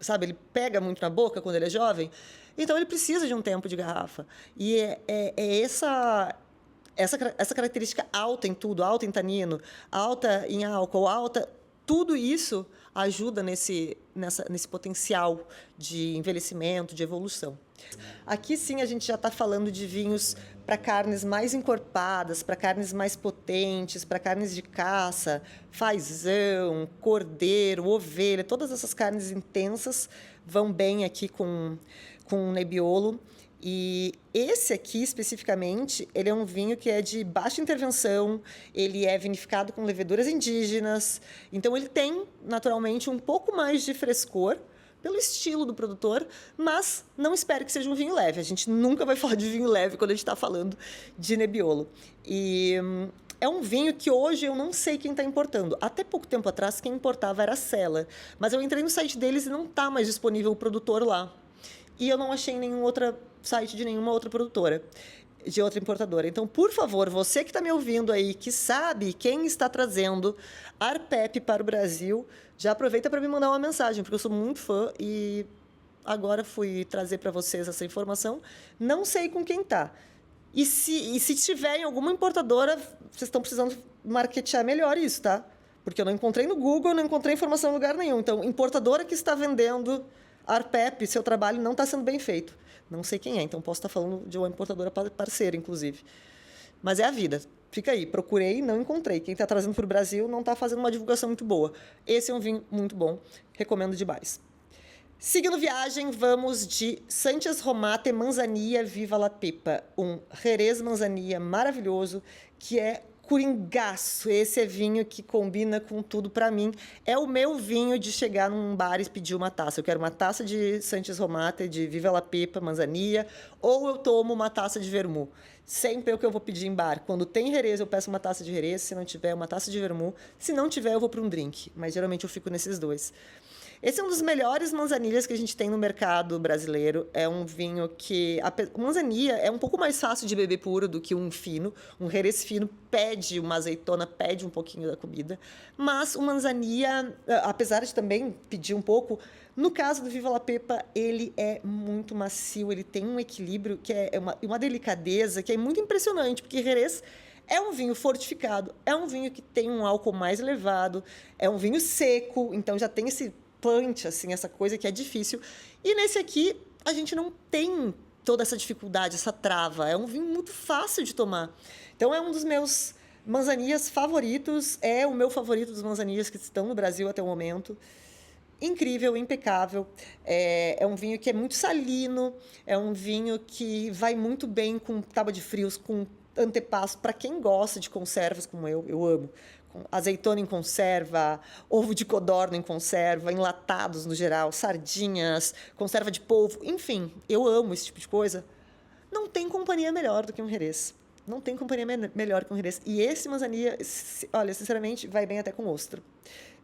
sabe, ele pega muito na boca quando ele é jovem, então ele precisa de um tempo de garrafa. E essa característica alta em tudo, alta em tanino, alta em álcool, alta, tudo isso ajuda nesse potencial de envelhecimento, de evolução. Aqui sim a gente já está falando de vinhos para carnes mais encorpadas, para carnes mais potentes, para carnes de caça, fazão, cordeiro, ovelha, todas essas carnes intensas vão bem aqui com o Nebbiolo. E esse aqui, especificamente, ele é um vinho que é de baixa intervenção, ele é vinificado com leveduras indígenas, então ele tem, naturalmente, um pouco mais de frescor, pelo estilo do produtor, mas não espere que seja um vinho leve. A gente nunca vai falar de vinho leve quando a gente está falando de Nebbiolo. E é um vinho que hoje eu não sei quem está importando. Até pouco tempo atrás, quem importava era a Cellar, mas eu entrei no site deles e não está mais disponível o produtor lá. E eu não achei nenhum outro site de nenhuma outra produtora, de outra importadora. Então, por favor, você que está me ouvindo aí, que sabe quem está trazendo Arpep para o Brasil, já aproveita para me mandar uma mensagem, porque eu sou muito fã e agora fui trazer para vocês essa informação. Não sei com quem está. E se tiver em alguma importadora, vocês estão precisando marketear melhor isso, tá? Porque eu não encontrei no Google, não encontrei informação em lugar nenhum. Então, importadora que está vendendo Arpep, seu trabalho não está sendo bem feito. Não sei quem é, então posso estar falando de uma importadora parceira, inclusive. Mas é a vida. Fica aí, procurei, não encontrei. Quem está trazendo para o Brasil não está fazendo uma divulgação muito boa. Esse é um vinho muito bom, recomendo demais. Seguindo viagem, vamos de Sánchez Romate Manzanilla Viva la Pepa, um Jerez Manzanilla maravilhoso, que é coringaço. Esse é vinho que combina com tudo para mim. É o meu vinho de chegar num bar e pedir uma taça. Eu quero uma taça de Sánchez Romate, de Viva la Pepa, Manzanilla, ou eu tomo uma taça de vermut. Sempre é o que eu vou pedir em bar. Quando tem Jerez, eu peço uma taça de Jerez. Se não tiver, uma taça de vermut. Se não tiver, eu vou para um drink. Mas geralmente eu fico nesses dois. Esse é um dos melhores manzanilhas que a gente tem no mercado brasileiro. É um vinho que... O manzanilla é um pouco mais fácil de beber puro do que um fino. Um Jerez fino pede uma azeitona, pede um pouquinho da comida. Mas o manzanilla, apesar de também pedir um pouco, no caso do Viva la Pepa, ele é muito macio. Ele tem um equilíbrio, que é uma delicadeza, que é muito impressionante. Porque Jerez é um vinho fortificado, é um vinho que tem um álcool mais elevado, é um vinho seco, então já tem esse punch, assim, essa coisa que é difícil. E nesse aqui, a gente não tem toda essa dificuldade, essa trava. É um vinho muito fácil de tomar. Então, é um dos meus manzanillas favoritos. É o meu favorito dos manzanillas que estão no Brasil até o momento. Incrível, impecável. É um vinho que é muito salino. É um vinho que vai muito bem com tábua de frios, com antepasto. Para quem gosta de conservas como eu amo. Azeitona em conserva, ovo de codorna em conserva, enlatados no geral, sardinhas, conserva de polvo, enfim, eu amo esse tipo de coisa. Não tem companhia melhor do que um Jerez. Não tem companhia melhor que um Jerez. E esse Manzanilla, olha, sinceramente, vai bem até com ostra.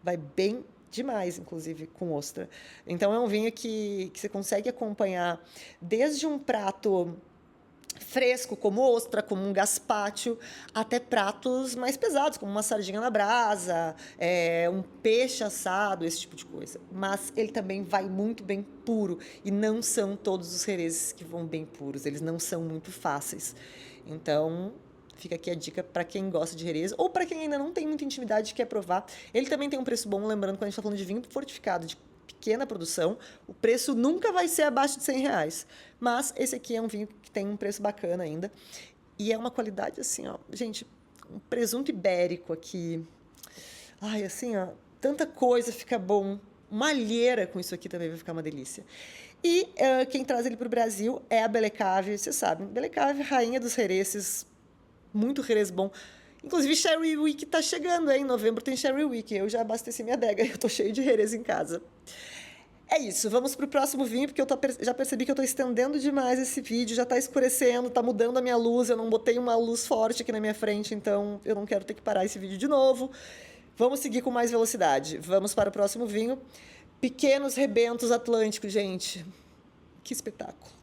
Vai bem demais, inclusive, com ostra. Então, é um vinho que você consegue acompanhar desde um prato fresco, como ostra, como um gazpacho, até pratos mais pesados, como uma sardinha na brasa, um peixe assado, esse tipo de coisa. Mas ele também vai muito bem puro, e não são todos os jerezes que vão bem puros, eles não são muito fáceis. Então, fica aqui a dica para quem gosta de jerez, ou para quem ainda não tem muita intimidade e quer provar. Ele também tem um preço bom, lembrando, quando a gente está falando de vinho fortificado, de pequena produção, o preço nunca vai ser abaixo de R$100. Mas esse aqui é um vinho que tem um preço bacana ainda. E é uma qualidade assim, ó. Gente, um presunto ibérico aqui. Ai, assim, ó. Tanta coisa fica bom. Uma alheira com isso aqui também vai ficar uma delícia. E quem traz ele para o Brasil é a Belle Cave, vocês sabem. Belle Cave, rainha dos jerezes. Muito jerez bom. Inclusive, Sherry Week tá chegando, hein? Em novembro tem Sherry Week. Eu já abasteci minha adega, eu tô cheio de jerez em casa. É isso, vamos pro próximo vinho, porque já percebi que eu tô estendendo demais esse vídeo, já tá escurecendo, tá mudando a minha luz, eu não botei uma luz forte aqui na minha frente, então eu não quero ter que parar esse vídeo de novo. Vamos seguir com mais velocidade. Vamos para o próximo vinho. Pequenos Rebentos Atlântico, gente. Que espetáculo.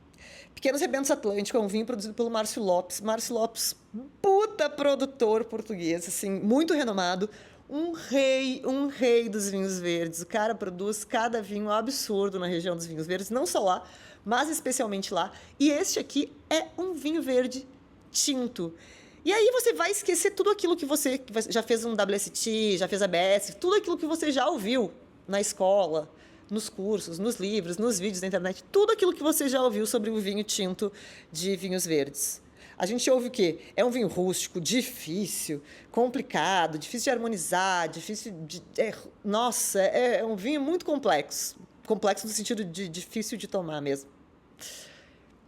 Pequenos Rebentos Atlântico é um vinho produzido pelo Márcio Lopes. Márcio Lopes, puta produtor português, assim, muito renomado. Um rei dos vinhos verdes. O cara produz cada vinho absurdo na região dos vinhos verdes, não só lá, mas especialmente lá. E este aqui é um vinho verde tinto. E aí você vai esquecer tudo aquilo que você já fez um WST, já fez ABS, tudo aquilo que você já ouviu na escola, nos cursos, nos livros, nos vídeos da internet, tudo aquilo que você já ouviu sobre o vinho tinto de vinhos verdes. A gente ouve o quê? É um vinho rústico, difícil, complicado, difícil de harmonizar, difícil de... nossa, é um vinho muito complexo. Complexo no sentido de difícil de tomar mesmo.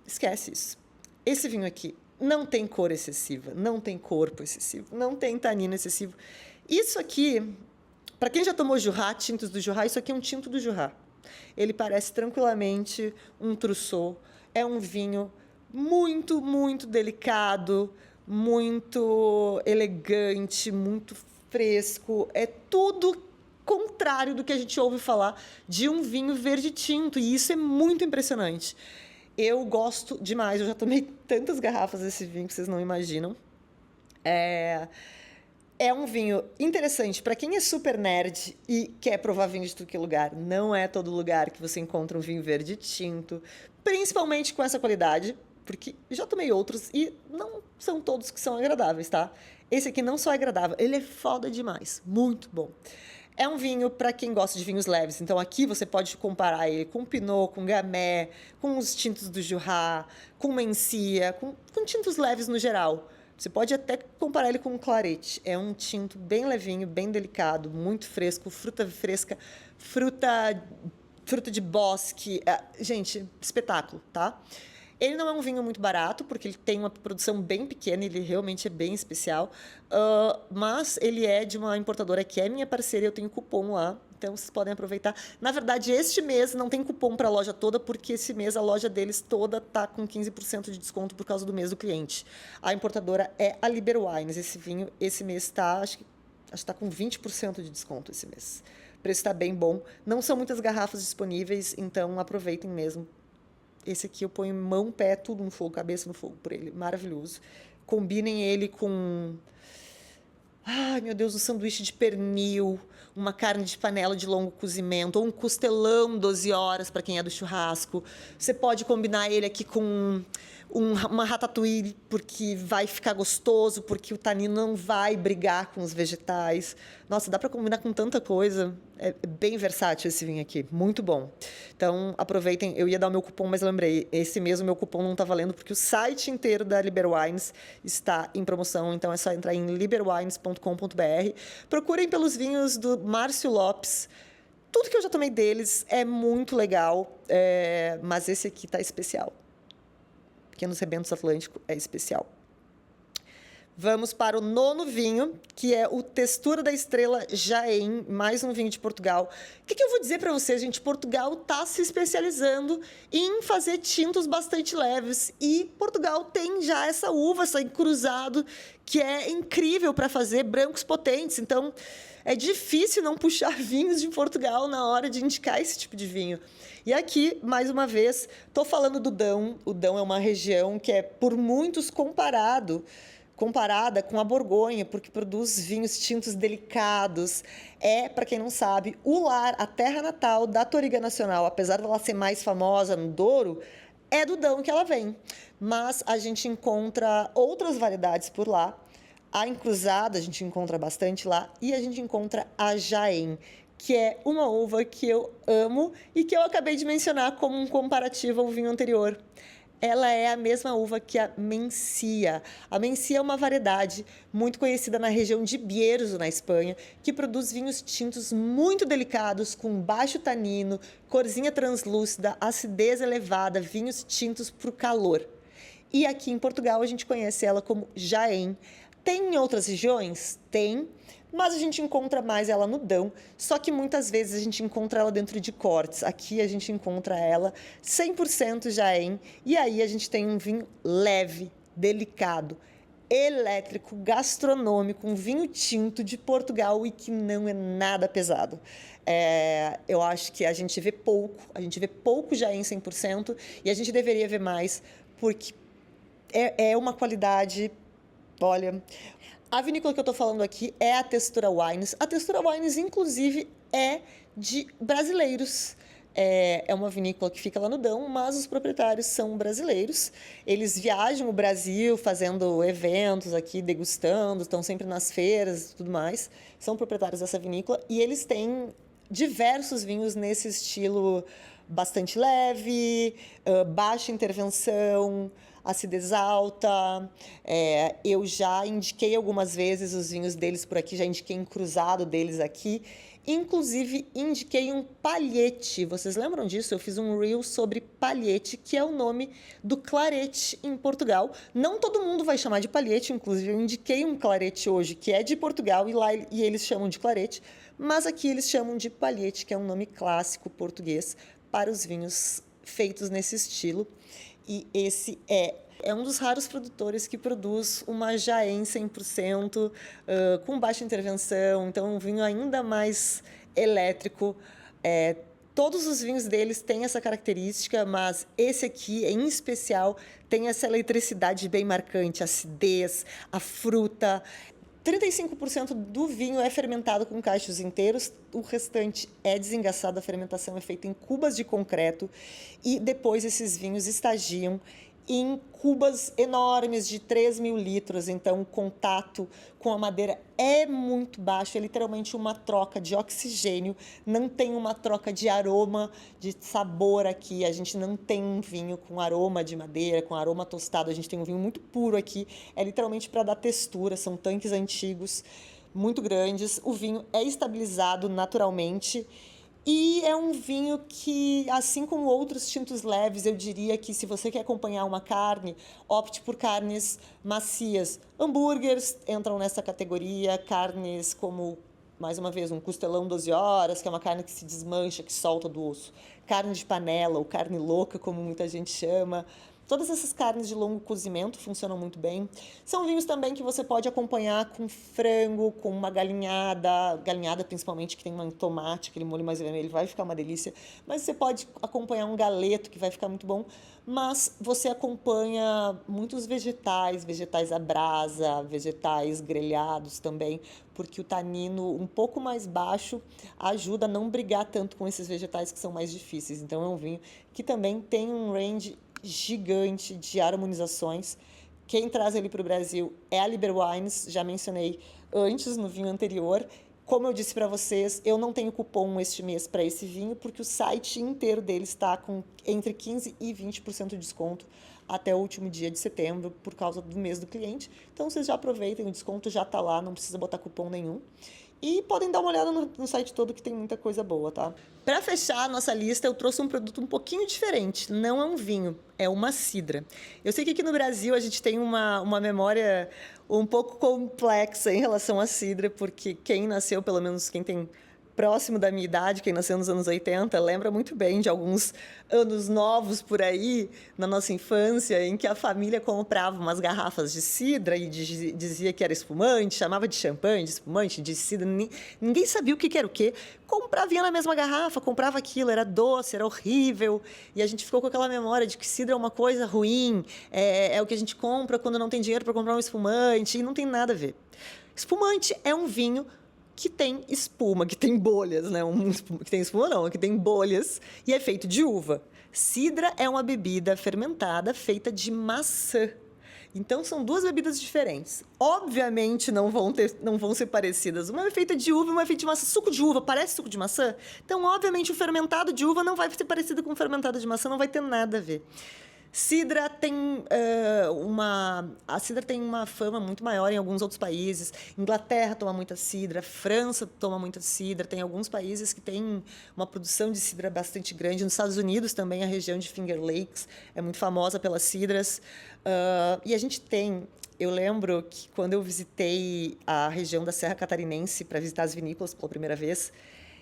Esquece isso. Esse vinho aqui não tem cor excessiva, não tem corpo excessivo, não tem tanino excessivo. Isso aqui, para quem já tomou Jurá, tintos do Jurá, isso aqui é um tinto do Jurá. Ele parece tranquilamente um Trousseau. É um vinho muito, muito delicado, muito elegante, muito fresco. É tudo contrário do que a gente ouve falar de um vinho verde tinto. E isso é muito impressionante. Eu gosto demais. Eu já tomei tantas garrafas desse vinho que vocês não imaginam. É um vinho interessante para quem é super nerd e quer provar vinho de tudo que é lugar. Não é todo lugar que você encontra um vinho verde tinto, principalmente com essa qualidade, porque já tomei outros e não são todos que são agradáveis, tá? Esse aqui não só é agradável, ele é foda demais, muito bom. É um vinho para quem gosta de vinhos leves. Então, aqui você pode comparar ele com Pinot, com Gamay, com os tintos do Jurá, com Mencia, com tintos leves no geral. Você pode até comparar ele com um Claret. É um tinto bem levinho, bem delicado, muito fresco, fruta fresca, fruta de bosque. Gente, espetáculo, tá? Ele não é um vinho muito barato, porque ele tem uma produção bem pequena, ele realmente é bem especial. Mas ele é de uma importadora que é minha parceira, eu tenho cupom lá, então vocês podem aproveitar. Na verdade, este mês não tem cupom para a loja toda, porque esse mês a loja deles toda está com 15% de desconto por causa do mês do cliente. A importadora é a Liber Wines. Esse vinho, esse mês está, acho que está com 20% de desconto esse mês. O preço está bem bom. Não são muitas garrafas disponíveis, então aproveitem mesmo. Esse aqui eu ponho mão, pé, tudo no fogo, cabeça no fogo por ele. Maravilhoso. Combinem ele com... ai, meu Deus, um sanduíche de pernil, uma carne de panela de longo cozimento, ou um costelão 12 horas para quem é do churrasco. Você pode combinar ele aqui com uma ratatouille, porque vai ficar gostoso, porque o tanino não vai brigar com os vegetais. Nossa, dá para combinar com tanta coisa. É bem versátil esse vinho aqui, muito bom. Então, aproveitem. Eu ia dar o meu cupom, mas lembrei, esse mesmo meu cupom não está valendo, porque o site inteiro da Liber Wines está em promoção, então é só entrar em liberwines.com.br. Procurem pelos vinhos do Márcio Lopes. Tudo que eu já tomei deles é muito legal, mas esse aqui está especial. Pequenos Rebentos Atlântico é especial. Vamos para o nono vinho, que é o Textura da Estrela Jaén, mais um vinho de Portugal. O que eu vou dizer para vocês, gente? Portugal está se especializando em fazer tintos bastante leves e Portugal tem já essa uva, essa cruzado, que é incrível para fazer brancos potentes. Então, é difícil não puxar vinhos de Portugal na hora de indicar esse tipo de vinho. E aqui, mais uma vez, estou falando do Dão. O Dão é uma região que é, por muitos, comparada com a Borgonha, porque produz vinhos tintos delicados. É, para quem não sabe, o lar, a terra natal da Touriga Nacional, apesar dela ser mais famosa no Douro, é do Dão que ela vem. Mas a gente encontra outras variedades por lá. A encruzada a gente encontra bastante lá e a gente encontra a Jaén, que é uma uva que eu amo e que eu acabei de mencionar como um comparativo ao vinho anterior. Ela é a mesma uva que a Mencia. A Mencia é uma variedade muito conhecida na região de Bierzo, na Espanha, que produz vinhos tintos muito delicados, com baixo tanino, corzinha translúcida, acidez elevada, vinhos tintos para o calor. E aqui em Portugal a gente conhece ela como Jaén. Tem em outras regiões? Tem, mas a gente encontra mais ela no Dão, só que muitas vezes a gente encontra ela dentro de cortes. Aqui a gente encontra ela 100% Jaén, e aí a gente tem um vinho leve, delicado, elétrico, gastronômico, um vinho tinto de Portugal e que não é nada pesado. Eu acho que a gente vê pouco Jaén 100%, e a gente deveria ver mais, porque é uma qualidade. Olha, a vinícola que eu estou falando aqui é a Textura Wines. A Textura Wines, inclusive, é de brasileiros. É uma vinícola que fica lá no Dão, mas os proprietários são brasileiros. Eles viajam o Brasil fazendo eventos aqui, degustando, estão sempre nas feiras e tudo mais. São proprietários dessa vinícola e eles têm diversos vinhos nesse estilo bastante leve, baixa intervenção, acidez alta. Eu já indiquei algumas vezes os vinhos deles por aqui, já indiquei um cruzado deles aqui. Inclusive, indiquei um palhete. Vocês lembram disso? Eu fiz um reel sobre palhete, que é o nome do clarete em Portugal. Não todo mundo vai chamar de palhete, inclusive eu indiquei um clarete hoje, que é de Portugal, e eles chamam de clarete, mas aqui eles chamam de palhete, que é um nome clássico português para os vinhos feitos nesse estilo. E esse é um dos raros produtores que produz uma Jaén 100%, com baixa intervenção, então um vinho ainda mais elétrico. Todos os vinhos deles têm essa característica, mas esse aqui, em especial, tem essa eletricidade bem marcante, a acidez, a fruta. 35% do vinho é fermentado com cachos inteiros, o restante é desengaçado, a fermentação é feita em cubas de concreto e depois esses vinhos estagiam em cubas enormes de 3.000 litros, então o contato com a madeira é muito baixo, é literalmente uma troca de oxigênio, não tem uma troca de aroma, de sabor aqui, a gente não tem um vinho com aroma de madeira, com aroma tostado, a gente tem um vinho muito puro aqui, é literalmente para dar textura, são tanques antigos, muito grandes, o vinho é estabilizado naturalmente. E é um vinho que, assim como outros tintos leves, eu diria que se você quer acompanhar uma carne, opte por carnes macias. Hambúrgueres entram nessa categoria, carnes como, mais uma vez, um costelão 12 horas, que é uma carne que se desmancha, que solta do osso. Carne de panela, ou carne louca, como muita gente chama. Todas essas carnes de longo cozimento funcionam muito bem. São vinhos também que você pode acompanhar com frango, com uma galinhada principalmente, que tem um tomate, aquele molho mais vermelho, vai ficar uma delícia. Mas você pode acompanhar um galeto, que vai ficar muito bom. Mas você acompanha muitos vegetais à brasa, vegetais grelhados também, porque o tanino um pouco mais baixo ajuda a não brigar tanto com esses vegetais que são mais difíceis. Então é um vinho que também tem um range gigante de harmonizações. Quem traz ele para o Brasil é a Liber Wines, já mencionei antes no vinho anterior. Como eu disse para vocês, eu não tenho cupom este mês para esse vinho, porque o site inteiro dele está com entre 15% e 20% de desconto até o último dia de setembro, por causa do mês do cliente. Então, vocês já aproveitem, o desconto já está lá, não precisa botar cupom nenhum. E podem dar uma olhada no site todo que tem muita coisa boa, tá? Para fechar a nossa lista, eu trouxe um produto um pouquinho diferente. Não é um vinho, é uma cidra. Eu sei que aqui no Brasil a gente tem uma memória um pouco complexa em relação à cidra, porque quem nasceu, pelo menos quem tem próximo da minha idade, quem nasceu nos anos 80, lembra muito bem de alguns anos novos por aí, na nossa infância, em que a família comprava umas garrafas de cidra e dizia que era espumante, chamava de champanhe, de espumante, de cidra. Ninguém sabia o que era o quê. Comprava, vinha na mesma garrafa, comprava aquilo, era doce, era horrível. E a gente ficou com aquela memória de que cidra é uma coisa ruim, é o que a gente compra quando não tem dinheiro para comprar um espumante, e não tem nada a ver. Espumante é um vinho que tem espuma, que tem bolhas, né? Que tem espuma não, que tem bolhas e é feito de uva. Cidra é uma bebida fermentada feita de maçã. Então são duas bebidas diferentes. Obviamente não vão ser parecidas. Uma é feita de uva, uma é feita de maçã. Suco de uva parece suco de maçã? Então, obviamente, o fermentado de uva não vai ser parecido com o fermentado de maçã, não vai ter nada a ver. Cidra tem a cidra tem uma fama muito maior em alguns outros países. Inglaterra toma muita cidra, França toma muita cidra. Tem alguns países que têm uma produção de cidra bastante grande. Nos Estados Unidos também a região de Finger Lakes é muito famosa pelas cidras. E a gente tem... Eu lembro que quando eu visitei a região da Serra Catarinense para visitar as vinícolas pela primeira vez,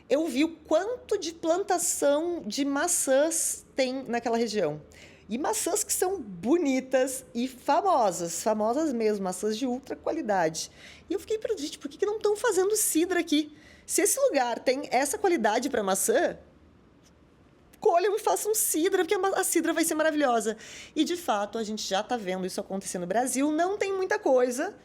eu vi o quanto de plantação de maçãs tem naquela região. E maçãs que são bonitas e famosas mesmo, maçãs de ultra qualidade. E eu fiquei perdido, gente, por que não estão fazendo cidra aqui? Se esse lugar tem essa qualidade para maçã, colham e façam cidra, porque a cidra vai ser maravilhosa. E, de fato, a gente já está vendo isso acontecer no Brasil. Não tem muita coisa,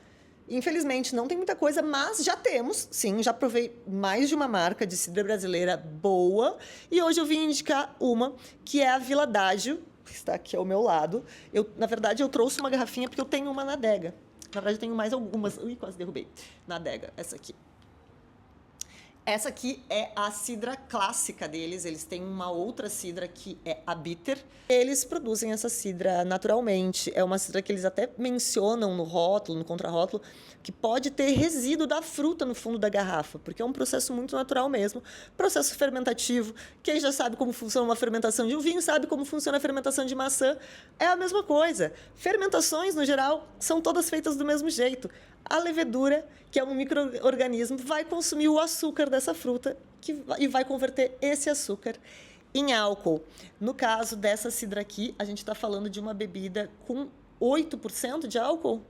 infelizmente, não tem muita coisa, mas já temos, sim, já provei mais de uma marca de cidra brasileira boa. E hoje eu vim indicar uma, que é a Vila Dágio, que está aqui ao meu lado. Na verdade, eu trouxe uma garrafinha porque eu tenho uma na adega. Na verdade, eu tenho mais algumas. Ui, quase derrubei. Na adega, essa aqui. Essa aqui é a cidra clássica deles. Eles têm uma outra cidra que é a bitter. Eles produzem essa cidra naturalmente. É uma cidra que eles até mencionam no rótulo, no contrarótulo, que pode ter resíduo da fruta no fundo da garrafa, porque é um processo muito natural mesmo. Processo fermentativo. Quem já sabe como funciona uma fermentação de um vinho, sabe como funciona a fermentação de maçã. É a mesma coisa. Fermentações, no geral, são todas feitas do mesmo jeito. A levedura, que é um micro-organismo, vai consumir o açúcar dessa fruta e vai converter esse açúcar em álcool. No caso dessa cidra aqui, a gente está falando de uma bebida com 8% de álcool.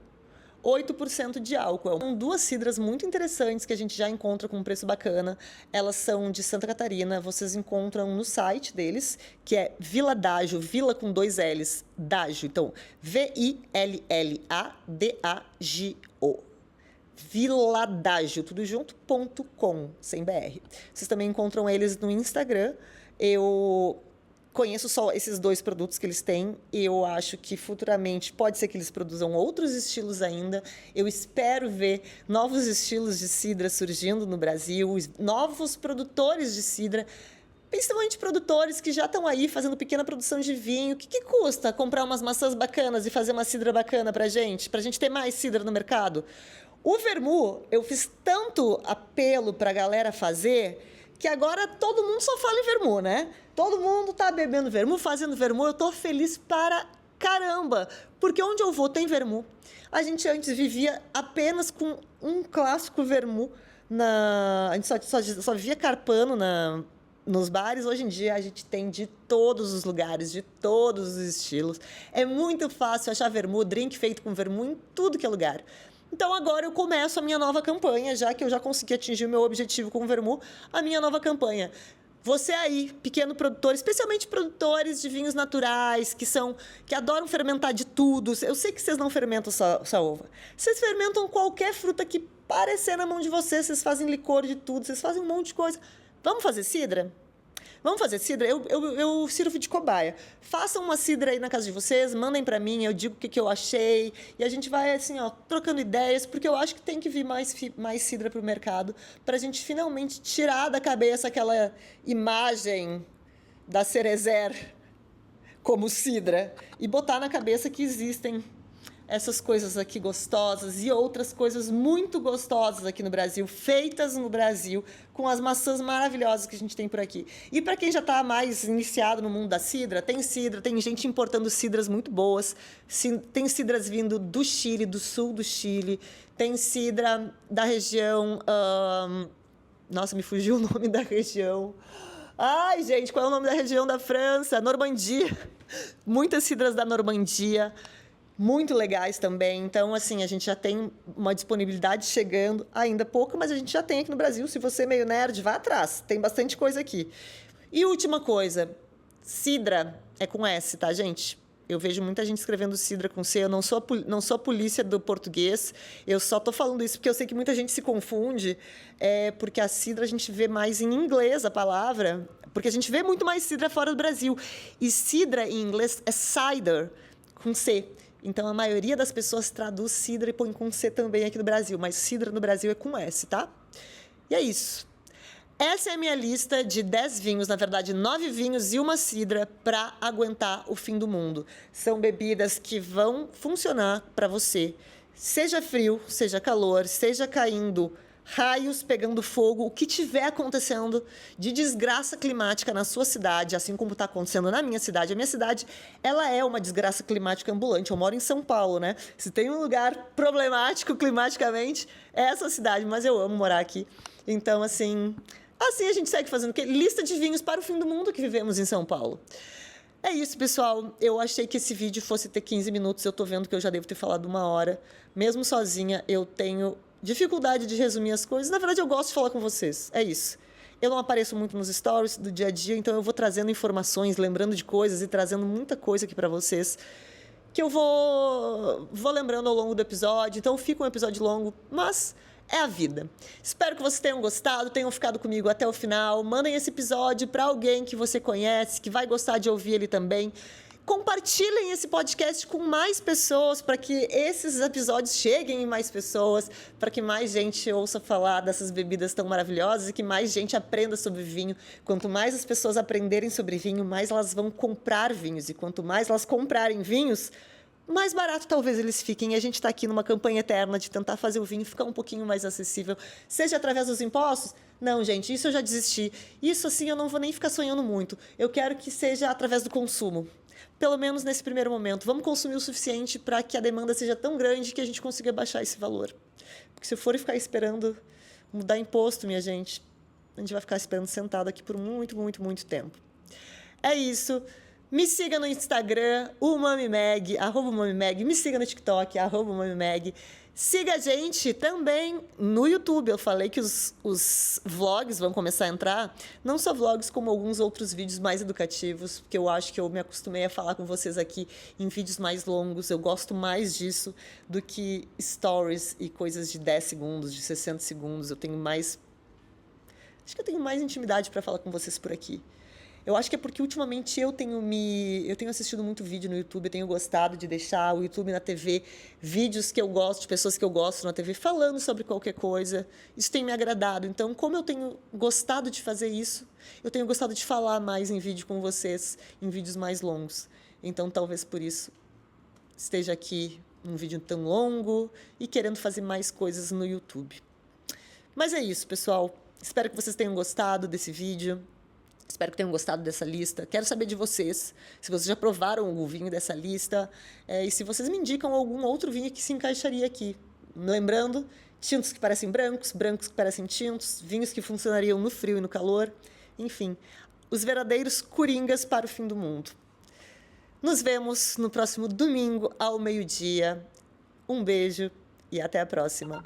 8% de álcool. São duas cidras muito interessantes que a gente já encontra com um preço bacana. Elas são de Santa Catarina. Vocês encontram no site deles, que é Vila Dágio, Vila com 2 L's, Dágio. Então, VILLADAGIO. Viladágio, tudo junto.com, sem BR. Vocês também encontram eles no Instagram. Eu conheço só esses 2 produtos que eles têm. Eu acho que futuramente pode ser que eles produzam outros estilos ainda. Eu espero ver novos estilos de cidra surgindo no Brasil, novos produtores de cidra, principalmente produtores que já estão aí fazendo pequena produção de vinho. O que custa comprar umas maçãs bacanas e fazer uma cidra bacana pra gente ter mais cidra no mercado? O vermut, eu fiz tanto apelo pra galera fazer que agora todo mundo só fala em vermut, né? Todo mundo tá bebendo vermut, fazendo vermut. Eu tô feliz para caramba, porque onde eu vou tem vermut. A gente antes vivia apenas com um clássico vermut. A gente só vivia carpando nos bares. Hoje em dia a gente tem de todos os lugares, de todos os estilos. É muito fácil achar vermut, drink feito com vermut em tudo que é lugar. Então, agora eu começo a minha nova campanha, já que eu já consegui atingir o meu objetivo com o vermut, a minha nova campanha. Você aí, pequeno produtor, especialmente produtores de vinhos naturais, que adoram fermentar de tudo. Eu sei que vocês não fermentam só uva. Vocês fermentam qualquer fruta que parecer na mão de vocês. Vocês fazem licor de tudo, vocês fazem um monte de coisa. Vamos fazer cidra? Vamos fazer cidra? Eu sirvo de cobaia. Façam uma cidra aí na casa de vocês, mandem para mim, eu digo o que eu achei. E a gente vai, assim, trocando ideias, porque eu acho que tem que vir mais cidra para o mercado, para a gente finalmente tirar da cabeça aquela imagem da Cerezer como cidra e botar na cabeça que existem essas coisas aqui gostosas e outras coisas muito gostosas aqui no Brasil, feitas no Brasil, com as maçãs maravilhosas que a gente tem por aqui. E para quem já está mais iniciado no mundo da cidra, tem gente importando cidras muito boas, tem cidras vindo do Chile, do sul do Chile, tem cidra da região... Nossa, me fugiu o nome da região. Ai, gente, qual é o nome da região da França? Normandia. Muitas cidras da Normandia, muito legais também. Então, assim, a gente já tem uma disponibilidade chegando, ainda pouco, mas a gente já tem aqui no Brasil. Se você é meio nerd, vá atrás. Tem bastante coisa aqui. E última coisa, cidra é com S, tá, gente? Eu vejo muita gente escrevendo cidra com C. Eu não sou a polícia do português. Eu só estou falando isso porque eu sei que muita gente se confunde. Porque a cidra a gente vê mais em inglês a palavra. Porque a gente vê muito mais cidra fora do Brasil. E cidra em inglês é cider, com C. Então, a maioria das pessoas traduz cidra e põe com C também aqui no Brasil. Mas cidra no Brasil é com S, tá? E é isso. Essa é a minha lista de 10 vinhos, na verdade, 9 vinhos e uma cidra para aguentar o fim do mundo. São bebidas que vão funcionar para você. Seja frio, seja calor, seja caindo raios, pegando fogo, o que tiver acontecendo de desgraça climática na sua cidade, assim como está acontecendo na minha cidade. A minha cidade, ela é uma desgraça climática ambulante. Eu moro em São Paulo, né? Se tem um lugar problemático climaticamente, é essa cidade, mas eu amo morar aqui. Então, assim a gente segue fazendo o quê? Lista de vinhos para o fim do mundo que vivemos em São Paulo. É isso, pessoal. Eu achei que esse vídeo fosse ter 15 minutos. Eu tô vendo que eu já devo ter falado 1 hora. Mesmo sozinha, eu tenho dificuldade de resumir as coisas. Na verdade, eu gosto de falar com vocês. É isso. Eu não apareço muito nos stories do dia a dia, então eu vou trazendo informações, lembrando de coisas e trazendo muita coisa aqui para vocês que eu vou lembrando ao longo do episódio. Então, fica um episódio longo, mas... é a vida. Espero que vocês tenham gostado, tenham ficado comigo até o final. Mandem esse episódio para alguém que você conhece, que vai gostar de ouvir ele também. Compartilhem esse podcast com mais pessoas para que esses episódios cheguem em mais pessoas, para que mais gente ouça falar dessas bebidas tão maravilhosas e que mais gente aprenda sobre vinho. Quanto mais as pessoas aprenderem sobre vinho, mais elas vão comprar vinhos. E quanto mais elas comprarem vinhos, mais barato talvez eles fiquem. E a gente está aqui numa campanha eterna de tentar fazer o vinho ficar um pouquinho mais acessível. Seja através dos impostos? Não, gente, isso eu já desisti. Isso, assim, eu não vou nem ficar sonhando muito. Eu quero que seja através do consumo. Pelo menos nesse primeiro momento. Vamos consumir o suficiente para que a demanda seja tão grande que a gente consiga baixar esse valor. Porque se for ficar esperando mudar imposto, minha gente, a gente vai ficar esperando sentado aqui por muito, muito, muito tempo. É isso. Me siga no Instagram, o MamiMag, @MamiMag. Me siga no TikTok, @MamiMag. Siga a gente também no YouTube. Eu falei que os vlogs vão começar a entrar. Não só vlogs, como alguns outros vídeos mais educativos, porque eu acho que eu me acostumei a falar com vocês aqui em vídeos mais longos. Eu gosto mais disso do que stories e coisas de 10 segundos, de 60 segundos. Acho que eu tenho mais intimidade para falar com vocês por aqui. Eu acho que é porque ultimamente eu tenho assistido muito vídeo no YouTube, eu tenho gostado de deixar o YouTube na TV, vídeos que eu gosto, de pessoas que eu gosto na TV, falando sobre qualquer coisa. Isso tem me agradado. Então, como eu tenho gostado de fazer isso, eu tenho gostado de falar mais em vídeo com vocês, em vídeos mais longos. Então, talvez por isso esteja aqui um vídeo tão longo e querendo fazer mais coisas no YouTube. Mas é isso, pessoal. Espero que vocês tenham gostado desse vídeo. Espero que tenham gostado dessa lista. Quero saber de vocês, se vocês já provaram o vinho dessa lista, e se vocês me indicam algum outro vinho que se encaixaria aqui. Lembrando, tintos que parecem brancos, brancos que parecem tintos, vinhos que funcionariam no frio e no calor. Enfim, os verdadeiros coringas para o fim do mundo. Nos vemos no próximo domingo, ao meio-dia. Um beijo e até a próxima.